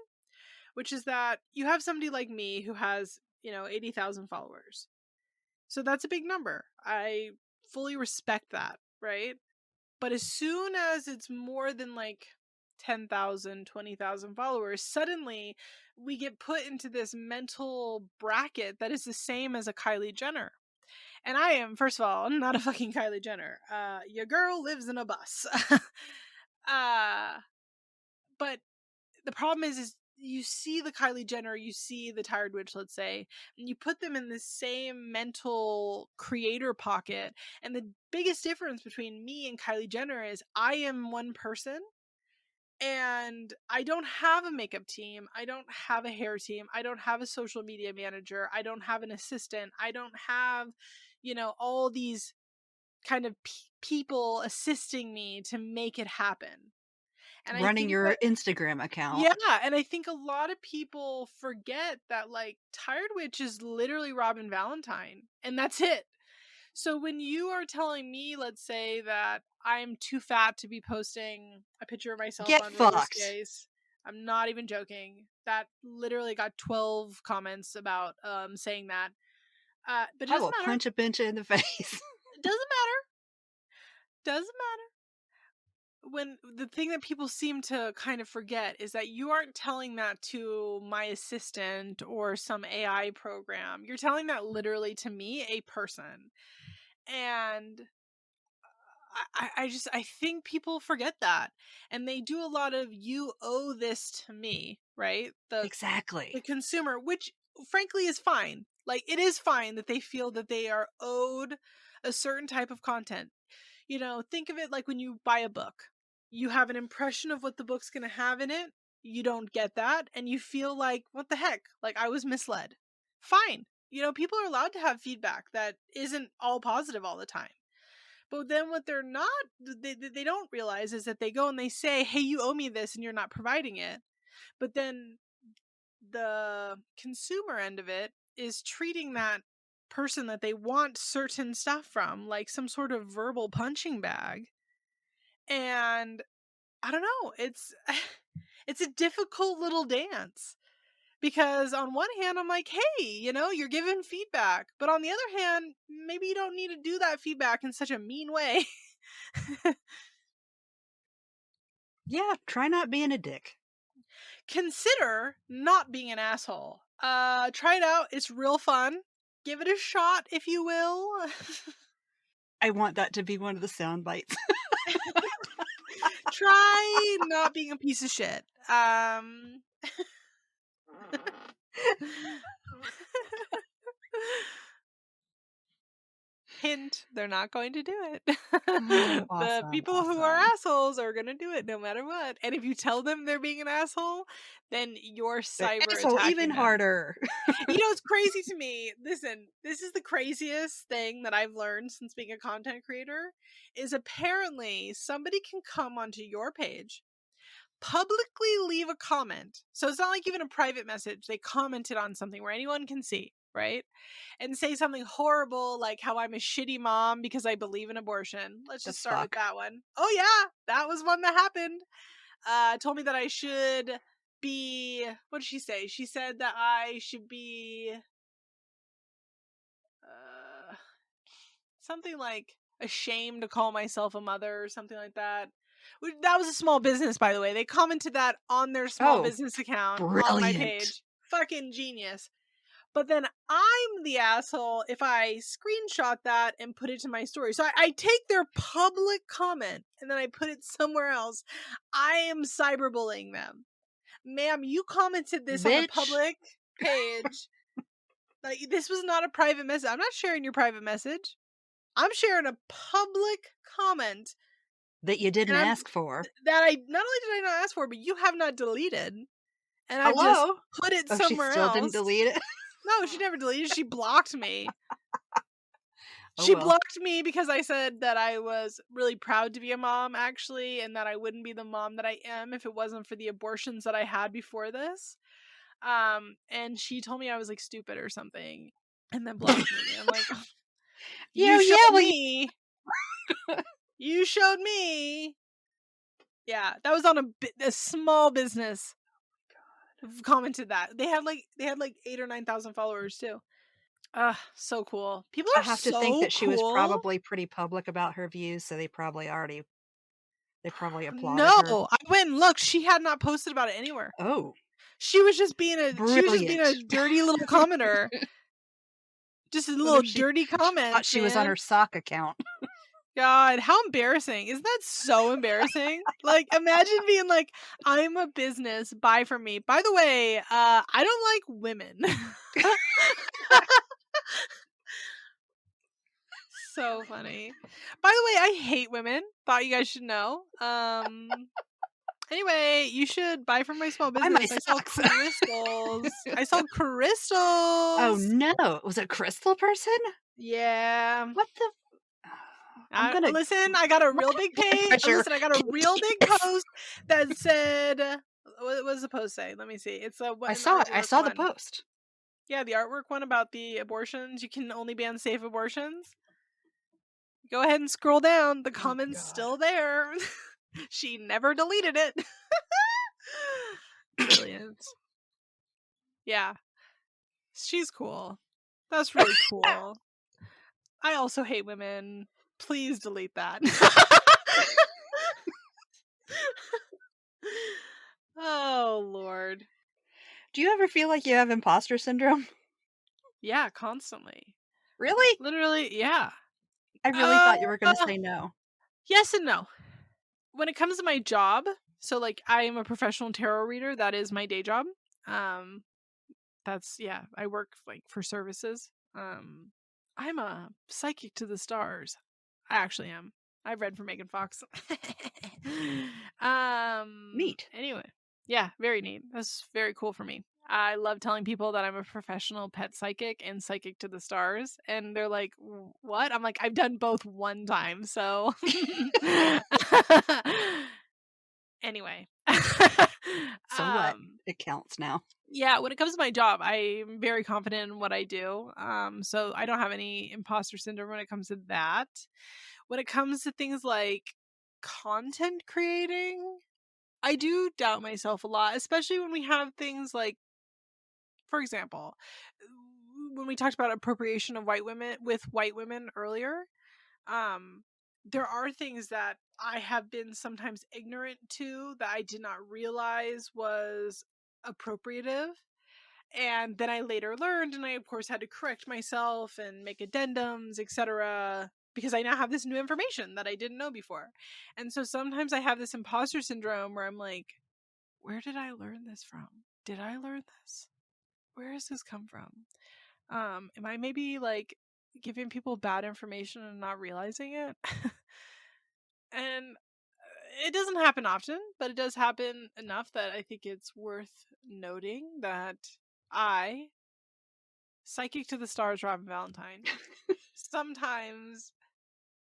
which is that you have somebody like me who has 80,000 followers. So that's a big number. I fully respect that, right? But as soon as it's more than like 10,000, 20,000 followers, suddenly we get put into this mental bracket that is the same as a Kylie Jenner. And I am, first of all, not a fucking Kylie Jenner. Your girl lives in a bus. uh, but the problem is you see the Kylie Jenner, you see the Tired Witch, let's say, and you put them in the same mental creator pocket. And the biggest difference between me and Kylie Jenner is I am one person. And I don't have a makeup team. I don't have a hair team. I don't have a social media manager. I don't have an assistant. I don't have, all these kind of people assisting me to make it happen. And I Running think your that, Instagram account. yeah, and I think a lot of people forget that, like, Tired Witch is literally Robyn Valentine, and that's it. So when you are telling me, let's say, that I'm too fat to be posting a picture of myself Get on roller fucked. skates, I'm not even joking. That literally got 12 comments about saying that. But it I doesn't will matter. punch a bitch in the face. It doesn't matter. Doesn't matter. When the thing that people seem to kind of forget is that you aren't telling that to my assistant or some AI program. You're telling that literally to me, a person. And I think people forget that, and they do a lot of "you owe this to me," right? The Exactly. consumer, which frankly is fine. Like, it is fine that they feel that they are owed a certain type of content. Think of it like when you buy a book. You have an impression of what the book's going to have in it. You don't get that, and you feel like, what the heck? Like, I was misled. Fine. People are allowed to have feedback that isn't all positive all the time. But then what they don't realize is that they go and they say, hey, you owe me this and you're not providing it. But then the consumer end of it is treating that person that they want certain stuff from like some sort of verbal punching bag. And I don't know, it's it's a difficult little dance. Because on one hand, I'm like, hey, you're giving feedback. But on the other hand, maybe you don't need to do that feedback in such a mean way. Yeah, try not being a dick. Consider not being an asshole. Try it out. It's real fun. Give it a shot, if you will. I want that to be one of the sound bites. Try not being a piece of shit. Hint, they're not going to do it. The Awesome, people who are awesome. assholes are going to do it no matter what. And if you tell them they're being an asshole, then you're cyber Asshole even attacking them. harder. It's crazy to me. Listen, this is the craziest thing that I've learned since being a content creator, is apparently somebody can come onto your page, publicly leave a comment. So it's not like even a private message. They commented on something where anyone can see, right? And say something horrible like how I'm a shitty mom because I believe in abortion. Let's The just start with fuck? that one. Oh yeah, that was one that happened. Told me that I should be, what did she say? She said that I should be something like ashamed to call myself a mother or something like that. That was a small business, by the way. They commented that on their small Oh, business account on my brilliant. page. Fucking genius. But then I'm the asshole if I screenshot that and put it to my story. So I take their public comment and then I put it somewhere else. I am cyberbullying them. Ma'am, you commented this on the Bitch. public page. Like, this was not a private message. I'm not sharing your private message. I'm sharing a public comment That you didn't and ask for. that I not only did I not ask for, but you have not deleted. And I've just Hello? put it Oh, she somewhere still didn't else. delete it? No, she never deleted. She blocked me. Oh, She well. blocked me because I said that I was really proud to be a mom, actually, and that I wouldn't be the mom that I am if it wasn't for the abortions that I had before this. And she told me I was like stupid or something, and then blocked me. I'm like, you showed Yeah, well, me. You showed me. Yeah, that was on a small business. Commented that they had like 8 or 9,000 followers too. So cool. People I are have to think so that she was cool. probably pretty public about her views, so they probably already They probably applauded her. No, I went and looked. She had not posted about it anywhere. Oh, She was just being a brilliant. dirty little commenter. Just a What little if she dirty comment, thought she was on man. her sock account? God, how embarrassing. Isn't that so embarrassing? Like, imagine being like, I'm a business, buy from me. By the way, I don't like women. So funny. By the way, I hate women. Thought you guys should know. Anyway, you should buy from my small Buy my business. I sell socks. crystals. I sell Oh crystals. no, was it a crystal person? Yeah. What the? I'm gonna Listen, I got a real blood big page. pressure. Listen, I got a real big Yes. post that said, what does the post say? Let me see. It's an I saw it. I artwork saw the one. post. Yeah, the artwork one about the abortions. You can only ban safe abortions. Go ahead and scroll down. The comment's God. still there. She never deleted it. Brilliant. Yeah. She's cool. That's really cool. I also hate women. Please delete that. Oh, Lord. Do you ever feel like you have imposter syndrome? Yeah, constantly. Really? Literally, yeah. I really thought you were gonna say no. Yes and no. When it comes to my job, so like I am a professional tarot reader. That is my day job. That's I work like for services. I'm a psychic to the stars. I actually am. I've read for Megan Fox. Neat. Anyway, yeah, very neat. That's very cool for me. I love telling people that I'm a professional pet psychic and psychic to the stars, and they're like, "What?" I'm like, "I've done both one time." So anyway. So what? It counts now. Yeah, when it comes to my job, I'm very confident in what I do. So I don't have any imposter syndrome when it comes to that. When it comes to things like content creating, I do doubt myself a lot, especially when we have things like, for example, when we talked about appropriation of white women earlier, um, there are things that I have been sometimes ignorant to that I did not realize was appropriative. And then I later learned, and I of course had to correct myself and make addendums, etc., because I now have this new information that I didn't know before. And so sometimes I have this imposter syndrome where I'm like, where did I learn this from? Did I learn this? Where does this come from? Am I maybe like giving people bad information and not realizing it? And it doesn't happen often, but it does happen enough that I think it's worth noting that I, psychic to the stars, Robyn Valentine, sometimes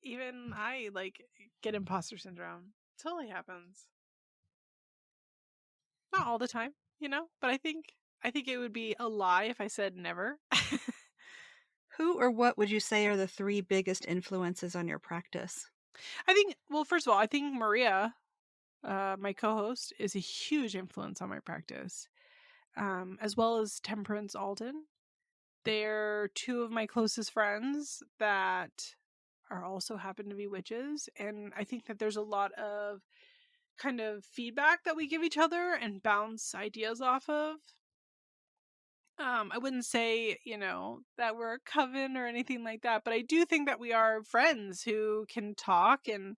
even I like get imposter syndrome. It totally happens. Not all the time, but I think it would be a lie if I said never. Who or what would you say are the 3 biggest influences on your practice? I think, well, first of all, I think Maria, my co-host, is a huge influence on my practice, as well as Temperance Alden. They're 2 of my closest friends that are also happen to be witches, and I think that there's a lot of kind of feedback that we give each other and bounce ideas off of. I wouldn't say, that we're a coven or anything like that, but I do think that we are friends who can talk, and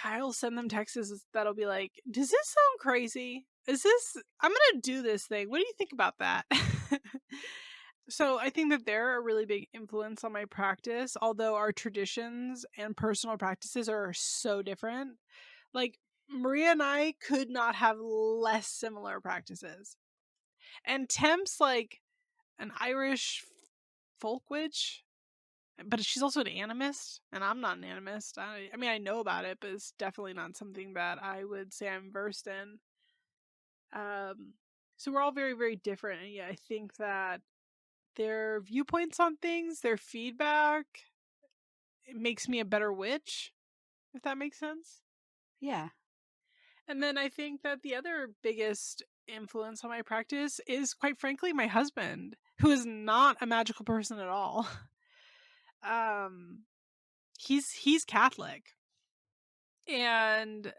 I'll send them texts that'll be like, "Does this sound crazy? I'm gonna do this thing. What do you think about that?" So I think that they're a really big influence on my practice, although our traditions and personal practices are so different. Like, Maria and I could not have less similar practices. And Temp's like an Irish folk witch, but she's also an animist, and I'm not an animist. I mean, I know about it, but it's definitely not something that I would say I'm versed in. So we're all very, very different, and yeah, I think that their viewpoints on things, their feedback, it makes me a better witch, if that makes sense. Yeah. And then I think that the other biggest influence on my practice is, quite frankly, my husband, who is not a magical person at all. He's Catholic. And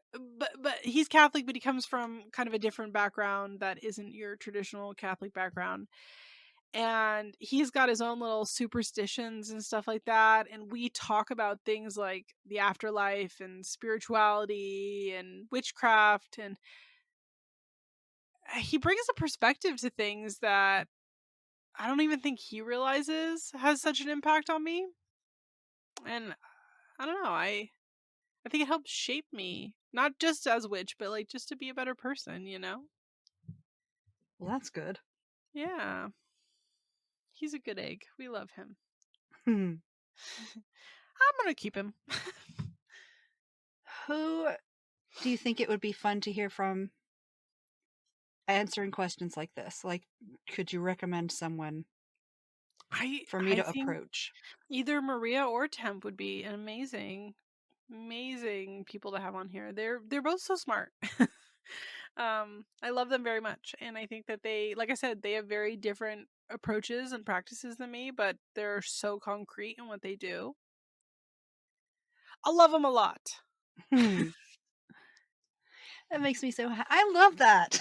but he's Catholic, but he comes from kind of a different background that isn't your traditional Catholic background. And he's got his own little superstitions and stuff like that, and we talk about things like the afterlife and spirituality and witchcraft, and he brings a perspective to things that I don't even think he realizes has such an impact on me. And I don't know, I think it helps shape me, not just as witch, but like just to be a better person, you know? Well, that's good. Yeah. He's a good egg. We love him. Hmm. I'm gonna keep him. Who do you think it would be fun to hear from answering questions like this? Like, could you recommend someone for me I to think approach? either Maria or Temp would be an amazing people to have on here. They're both so smart. I love them very much, and I think that they, like I said, they have very different approaches and practices than me, but they're so concrete in what they do. I love them a lot. Hmm. That makes me so I love that.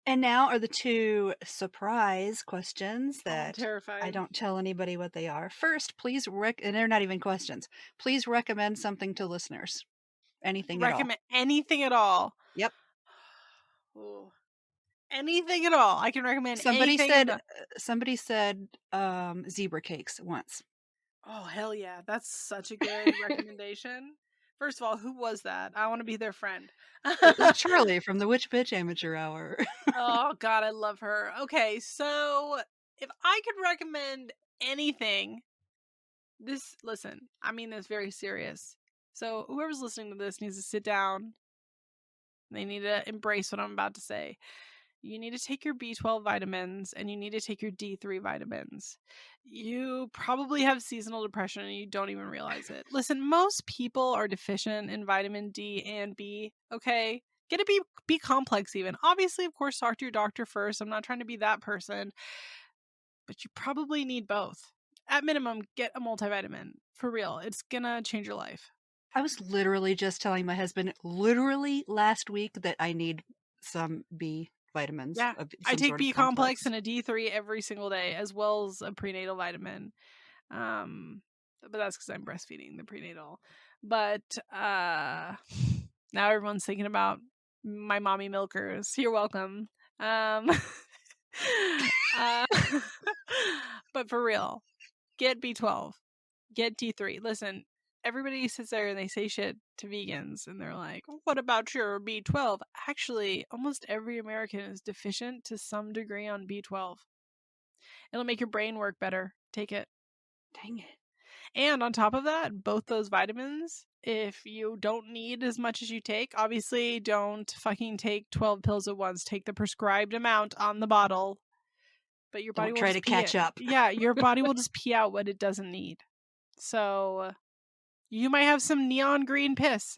And now are the two surprise questions Oh, I'm that I terrified. don't tell anybody what they are. First, please and they're not even questions. Please recommend something to listeners. Anything at all. Recommend anything at all. Yep. Ooh. Anything at all. I can recommend Somebody anything in said the. somebody said zebra cakes once. Oh, hell yeah. That's such a good recommendation. First of all, who was that? I want to be their friend. It was Charlie from the Witch Bitch Amateur Hour. Oh, God, I love her. Okay, so if I could recommend anything, listen, I mean this very serious. So whoever's listening to this needs to sit down. They need to embrace what I'm about to say. You need to take your B12 vitamins and you need to take your D3 vitamins. You probably have seasonal depression and you don't even realize it. Listen, most people are deficient in vitamin D and B, okay? Get a B complex even. Obviously, of course, talk to your doctor first. I'm not trying to be that person, but you probably need both. At minimum, get a multivitamin. For real. It's gonna change your life. I was literally just telling my husband literally last week that I need some B vitamins Yeah. of I some take sort of B complex complex. and a D3 every single day, as well as a prenatal vitamin. But that's because I'm breastfeeding the prenatal. But now everyone's thinking about my mommy milkers. You're welcome. Um, uh, but for real, get B12, get D3. Listen, everybody sits there and they say shit to vegans, and they're like, "What about your B12?" Actually, almost every American is deficient to some degree on B12. It'll make your brain work better. Take it. Dang it. And on top of that, both those vitamins, if you don't need as much as you take, obviously don't fucking take 12 pills at once. Take the prescribed amount on the bottle, but your body Don't will try to just pee catch it. up. Yeah, your body will just pee out what it doesn't need. So you might have some neon green piss.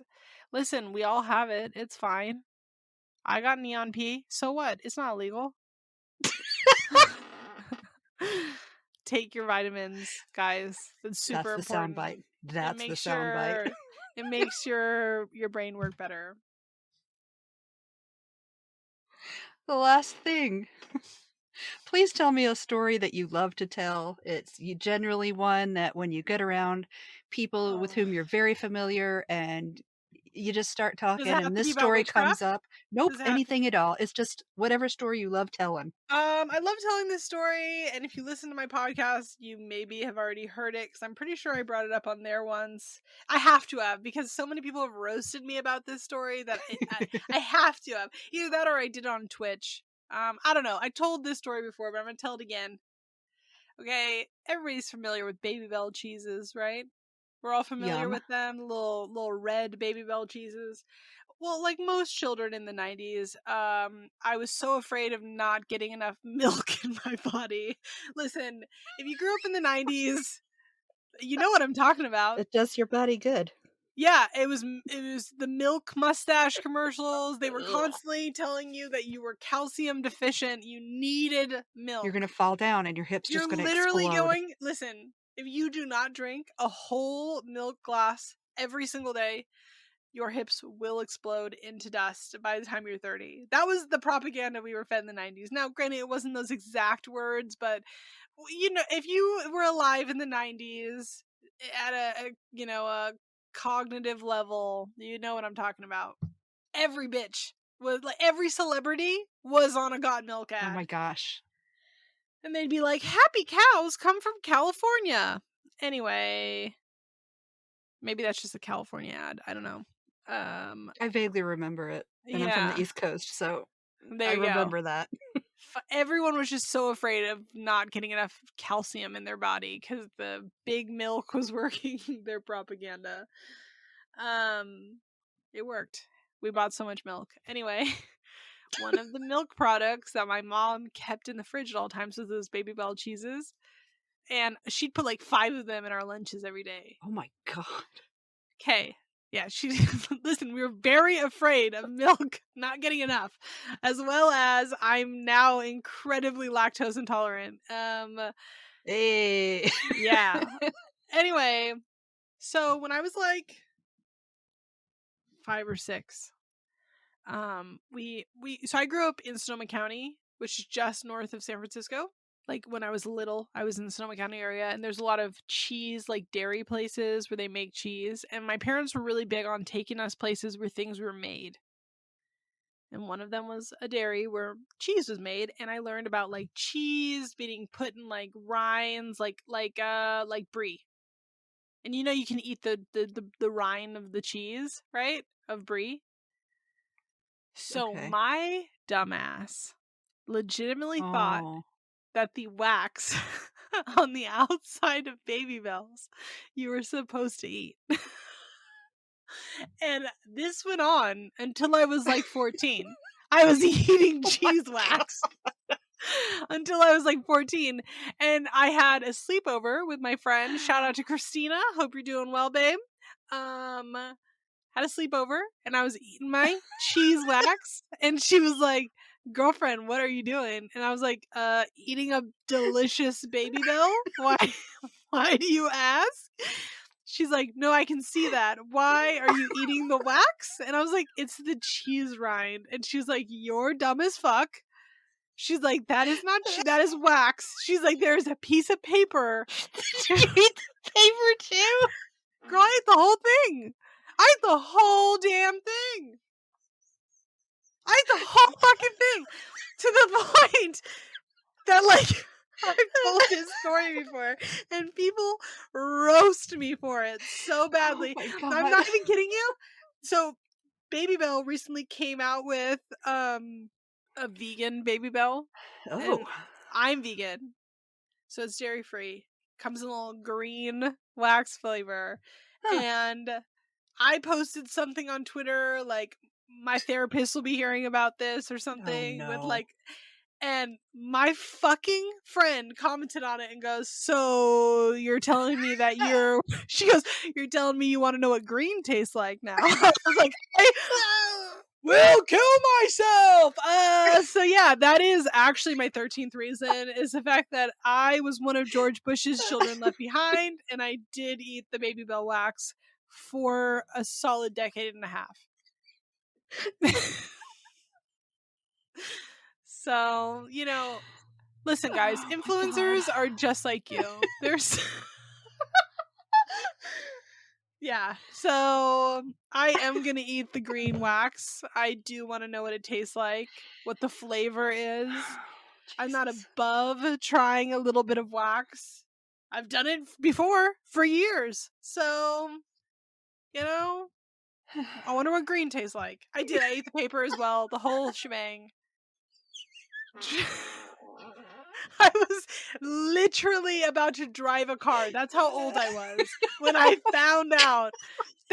Listen, we all have it. It's fine. I got neon pee. So what? It's not illegal. Take your vitamins, guys. It's super That's the sound important. bite. It That's the makes sound bite. your brain work better. The last thing. Please tell me a story that you love to tell. It's generally one that when you get around people with Oh. whom you're very familiar and you just start Does talking it have and to this be about story comes witchcraft? up. Nope, Does it have to anything at all. It's just whatever story you love telling. I love telling this story, and if you listen to my podcast, you maybe have already heard it because I'm pretty sure I brought it up on there once. I have to have because so many people have roasted me about this story that I have to have. Either that or I did it on Twitch. I don't know. I told this story before, but I'm gonna tell it again. Okay, everybody's familiar with Baby Bell cheeses, right? We're all familiar Yum. with them, little red Baby Bell cheeses. Well, like most children in the 90s, I was so afraid of not getting enough milk in my body. Listen, if you grew up in the 90s, you know what I'm talking about. It does your body good. Yeah, it was the milk mustache commercials. They were Ugh. constantly telling you that you were calcium deficient, you needed You're milk. going to fall down and your hip's You're just going to literally explode. listen, if you do not drink a whole milk glass every single day, your hips will explode into dust by the time you're 30. That was the propaganda we were fed in the 90s. Now, granted, it wasn't those exact words, but if you were alive in the 90s at a cognitive level, you know what I'm talking about. Every bitch was like, every celebrity was on a Got Milk ad. Oh my gosh. And they'd be like, happy cows come from California. Anyway, maybe that's just a California ad. I don't know. I vaguely remember it. And I'm from the East Coast, so there I you go. remember that. Everyone was just so afraid of not getting enough calcium in their body because the big milk was working their propaganda. It worked. We bought so much milk. Anyway, one of the milk products that my mom kept in the fridge at all times was those Baby Bell cheeses. And she'd put like 5 of them in our lunches every day. Oh my god. Okay. Yeah, listen, we were very afraid of milk not getting enough, as well as I'm now incredibly lactose intolerant. Hey. Yeah. Anyway, so when I was like 5 or 6, so I grew up in Sonoma County, which is just north of San Francisco. Like when I was little, I was in the Sonoma County area, and there's a lot of cheese, like dairy places where they make cheese. And my parents were really big on taking us places where things were made. And one of them was a dairy where cheese was made, and I learned about like cheese being put in like rinds, like brie. And you can eat the rind of the cheese, right? Of brie. So Okay. my dumbass legitimately thought that the wax on the outside of Baby Bells you were supposed to eat. And this went on until I was like 14. I was eating cheese wax until I was like 14. And I had a sleepover with my friend. Shout out to Christina. Hope you're doing well, babe. Had a sleepover and I was eating my cheese wax. And she was like, girlfriend, what are you doing? And I was like, eating a delicious Baby Bell. Why do you ask? She's like, no, I can see that. Why are you eating the wax? And I was like, it's the cheese rind. And she was like, you're dumb as fuck. She's like, that is wax. She's like, there's a piece of paper. Did you eat the paper too? Girl, I ate the whole thing. I ate the whole damn thing. I ate the whole fucking thing. To the point that, like, I've told this story before, and people roast me for it so badly. Oh my god. I'm not even kidding you. So, Baby Bell recently came out with a vegan Baby Bell. Oh. And I'm vegan, so it's dairy free. Comes in a little green wax flavor, and I posted something on Twitter like, my therapist will be hearing about this or something. Oh, no. With like. And my fucking friend commented on it and goes, so you're telling me that she goes, you're telling me you want to know what green tastes like now. I was like, I will kill myself. So yeah, that is actually my 13th reason, is the fact that I was one of George Bush's children left behind, and I did eat the Baby Bell wax for a solid decade and a half. So, listen, guys, influencers are just like you. There's yeah. So I am gonna eat the green wax. I do want to know what it tastes like, what the flavor is. I'm not above trying a little bit of wax. I've done it before for years. So, I wonder what green tastes like. I ate the paper as well, the whole shebang. I was literally about to drive a car. That's how old I was when I found out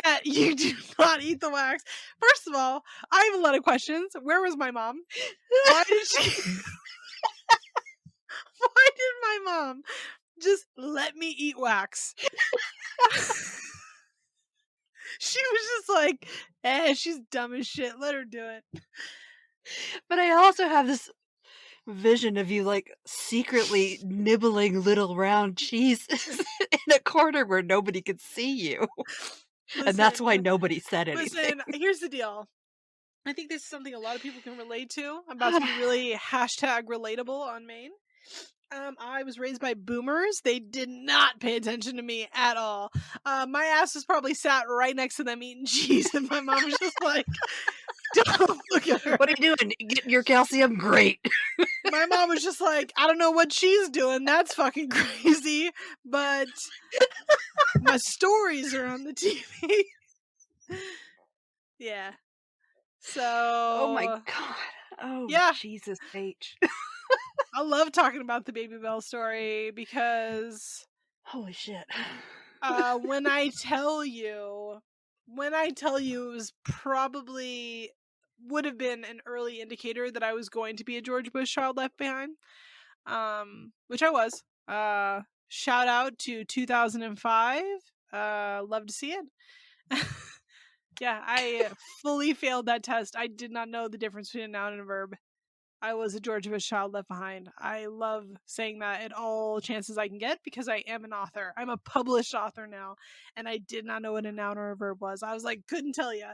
that you do not eat the wax. First of all, I have a lot of questions. Where was my mom? Why did my mom just let me eat wax? She was just like, she's dumb as shit. Let her do it. But I also have this vision of you like secretly nibbling little round cheese in a corner where nobody could see you. And that's why Listen, nobody said anything. here's the deal. I think this is something a lot of people can relate to. I'm about to be really #relatable on Maine. I was raised by boomers. They did not pay attention to me at all. My ass was probably sat right next to them eating cheese, and my mom was just like, "Don't look at her." What are you doing? Getting your calcium? Great. My mom was just like, "I don't know what she's doing. That's fucking crazy." But my stories are on the TV. Yeah. So. Oh my God. Oh, Yeah. Jesus H. I love talking about the Baby Bell story because Holy shit. when I tell you it was probably would have been an early indicator that I was going to be a George Bush child left behind. Which I was. Shout out to 2005. Love to see it. Yeah, I fully failed that test. I did not know the difference between a noun and a verb. I was a George Bush child left behind. I love saying that at all chances I can get because I am an author. I'm a published author now, and I did not know what a noun or a verb was. I was like, couldn't tell you.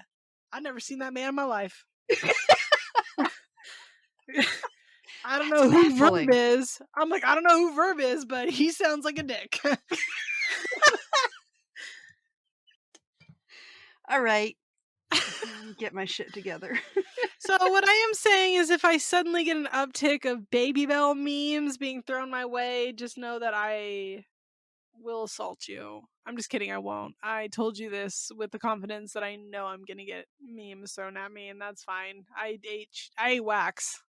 I've never seen that man in my life. I don't know who verb is. I'm like, I don't know who verb is, but he sounds like a dick. All right. Get my shit together. So what I am saying is if I suddenly get an uptick of Baby Bell memes being thrown my way, just know that I will assault you. I'm just kidding, I won't. I told you this with the confidence that I know I'm gonna get memes thrown at me, and that's fine. I ate wax.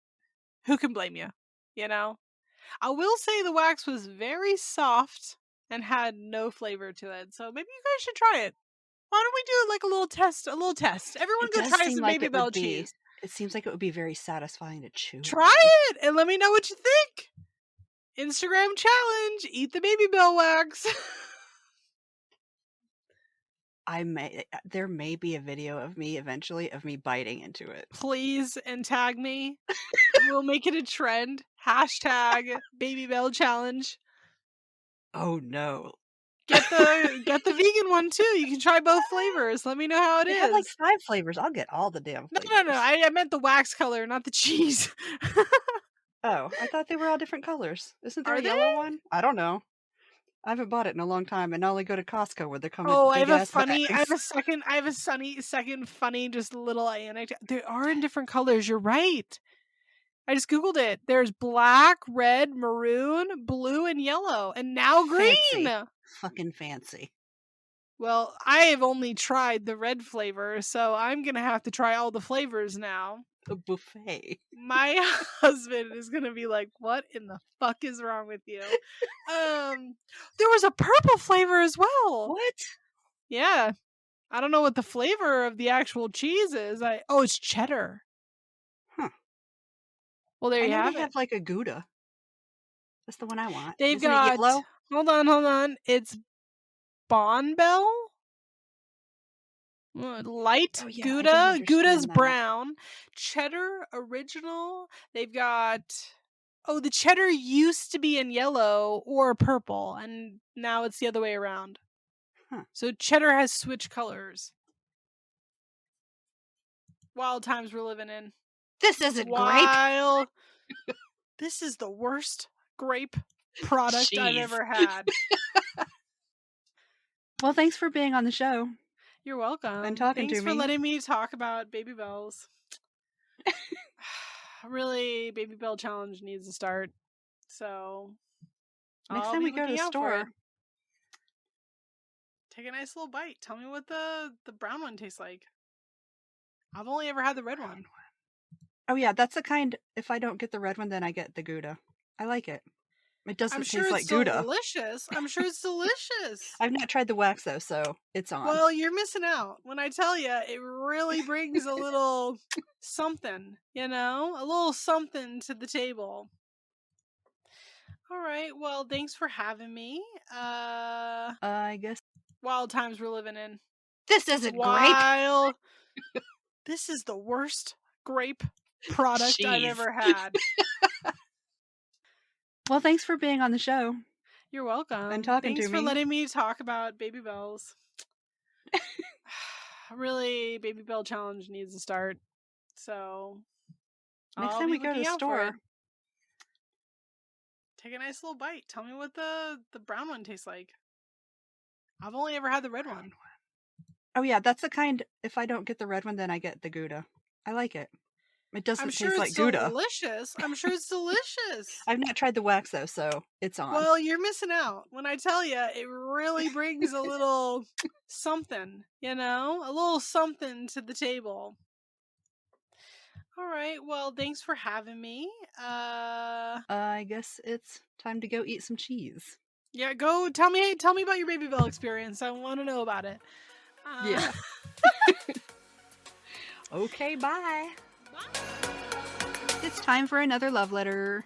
Who can blame you? You know? I will say the wax was very soft and had no flavor to it, so maybe you guys should try it. Why don't we do like a little test? Everyone go try some Baby Bell cheese. It seems like it would be very satisfying to chew. Try it and let me know what you think. Instagram challenge: eat the Baby Bell wax. There may be a video of me eventually of me biting into it. Please, and tag me. We'll make it a trend. #Baby Bell challenge. Oh no. Get the vegan one too. You can try both flavors. Let me know how it is. They have like 5 flavors. I'll get all the damn flavors. No. I meant the wax color, not the cheese. Oh, I thought they were all different colors. Isn't there Are a yellow one? I don't know. I haven't bought it in a long time, and I only go to Costco where they come in big ass bags. I have a second funny just little anecdote. They are in different colors. You're right. I just Googled it. There's black, red, maroon, blue, and yellow, and now green. Fancy. Fucking fancy. Well, I have only tried the red flavor, so I'm gonna have to try all the flavors now. A buffet. My husband is gonna be like, "What in the fuck is wrong with you?" There was a purple flavor as well. What? Yeah, I don't know what the flavor of the actual cheese is. It's cheddar. Huh. Well, there you have They it. have like a Gouda. That's the one I want. They've Isn't got. it yellow? Hold on. It's Bon Bell. Light Gouda. Gouda's brown. Cheddar original. They've got. Oh, the cheddar used to be in yellow or purple, and now it's the other way around. Huh. So cheddar has switched colors. Wild times we're living in. This isn't grape. This is the worst grape product I've ever had. Well, thanks for being on the show. You're welcome. And talking Thanks to me. for letting me talk about Baby Bells. Really, Baby Bell challenge needs to start. So next time we go to the store, take a nice little bite. Tell me what the brown one tastes like. I've only ever had the red one. Oh yeah, that's the kind. If I don't get the red one, then I get the Gouda. I like it. It doesn't taste like Gouda. Delicious. I'm sure it's delicious. I've not tried the wax though, so it's on. Well, you're missing out. When I tell you, it really brings a little something, a little something to the table. All right. Well, thanks for having me. I guess. Wild times we're living in. This isn't grape. This is the worst grape product I've ever had. Well, thanks for being on the show. You're welcome. And talking to me. Thanks for letting me talk about Baby Bells. really, Baby Bell Challenge needs to start. So Next I'll time be we go to looking the out for it. store. Take a nice little bite. Tell me what the brown one tastes like. I've only ever had the red one. Oh yeah, that's the kind, if I don't get the red one, then I get the Gouda. I like it. It I'm doesn't sure taste it's like Gouda. delicious. I'm sure it's delicious. I've not tried the wax though, so it's on. Well, you're missing out. When I tell you, it really brings a little something, a little something to the table. All right. Well, thanks for having me. I guess it's time to go eat some cheese. Yeah, go tell me about your Baby Bell experience. I want to know about it. Yeah. Okay, bye. Bye. It's time for another love letter.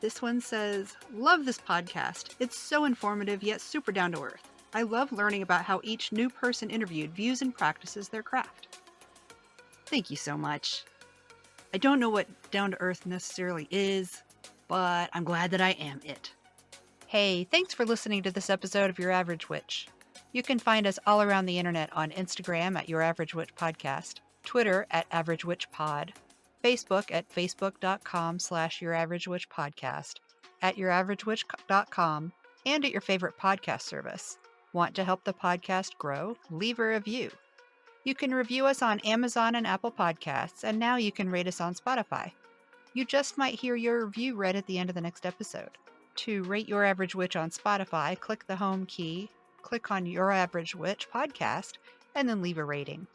This one says, "Love this podcast. It's so informative yet super down to earth. I love learning about how each new person interviewed views and practices their craft." Thank you so much. I don't know what down to earth necessarily is, but I'm glad that I am it. Hey, thanks for listening to this episode of Your Average Witch. You can find us all around the internet on Instagram at Your Average Witch Podcast, Twitter at Average Witch Pod, Facebook at facebook.com/Your Average Witch Podcast, at YourAverageWitch.com, and at your favorite podcast service. Want to help the podcast grow? Leave a review. You can review us on Amazon and Apple Podcasts, and now you can rate us on Spotify. You just might hear your review read at the end of the next episode. To rate Your Average Witch on Spotify, click the home key, click on Your Average Witch Podcast, and then leave a rating.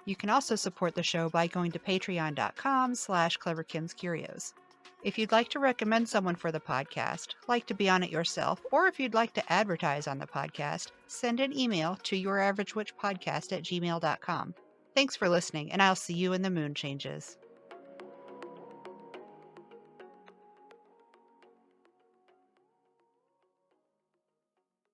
You can also support the show by going to patreon.com/CleverKimsCurios. If you'd like to recommend someone for the podcast, like to be on it yourself, or if you'd like to advertise on the podcast, send an email to YourAverageWitchPodcast@gmail.com. Thanks for listening, and I'll see you in the moon changes.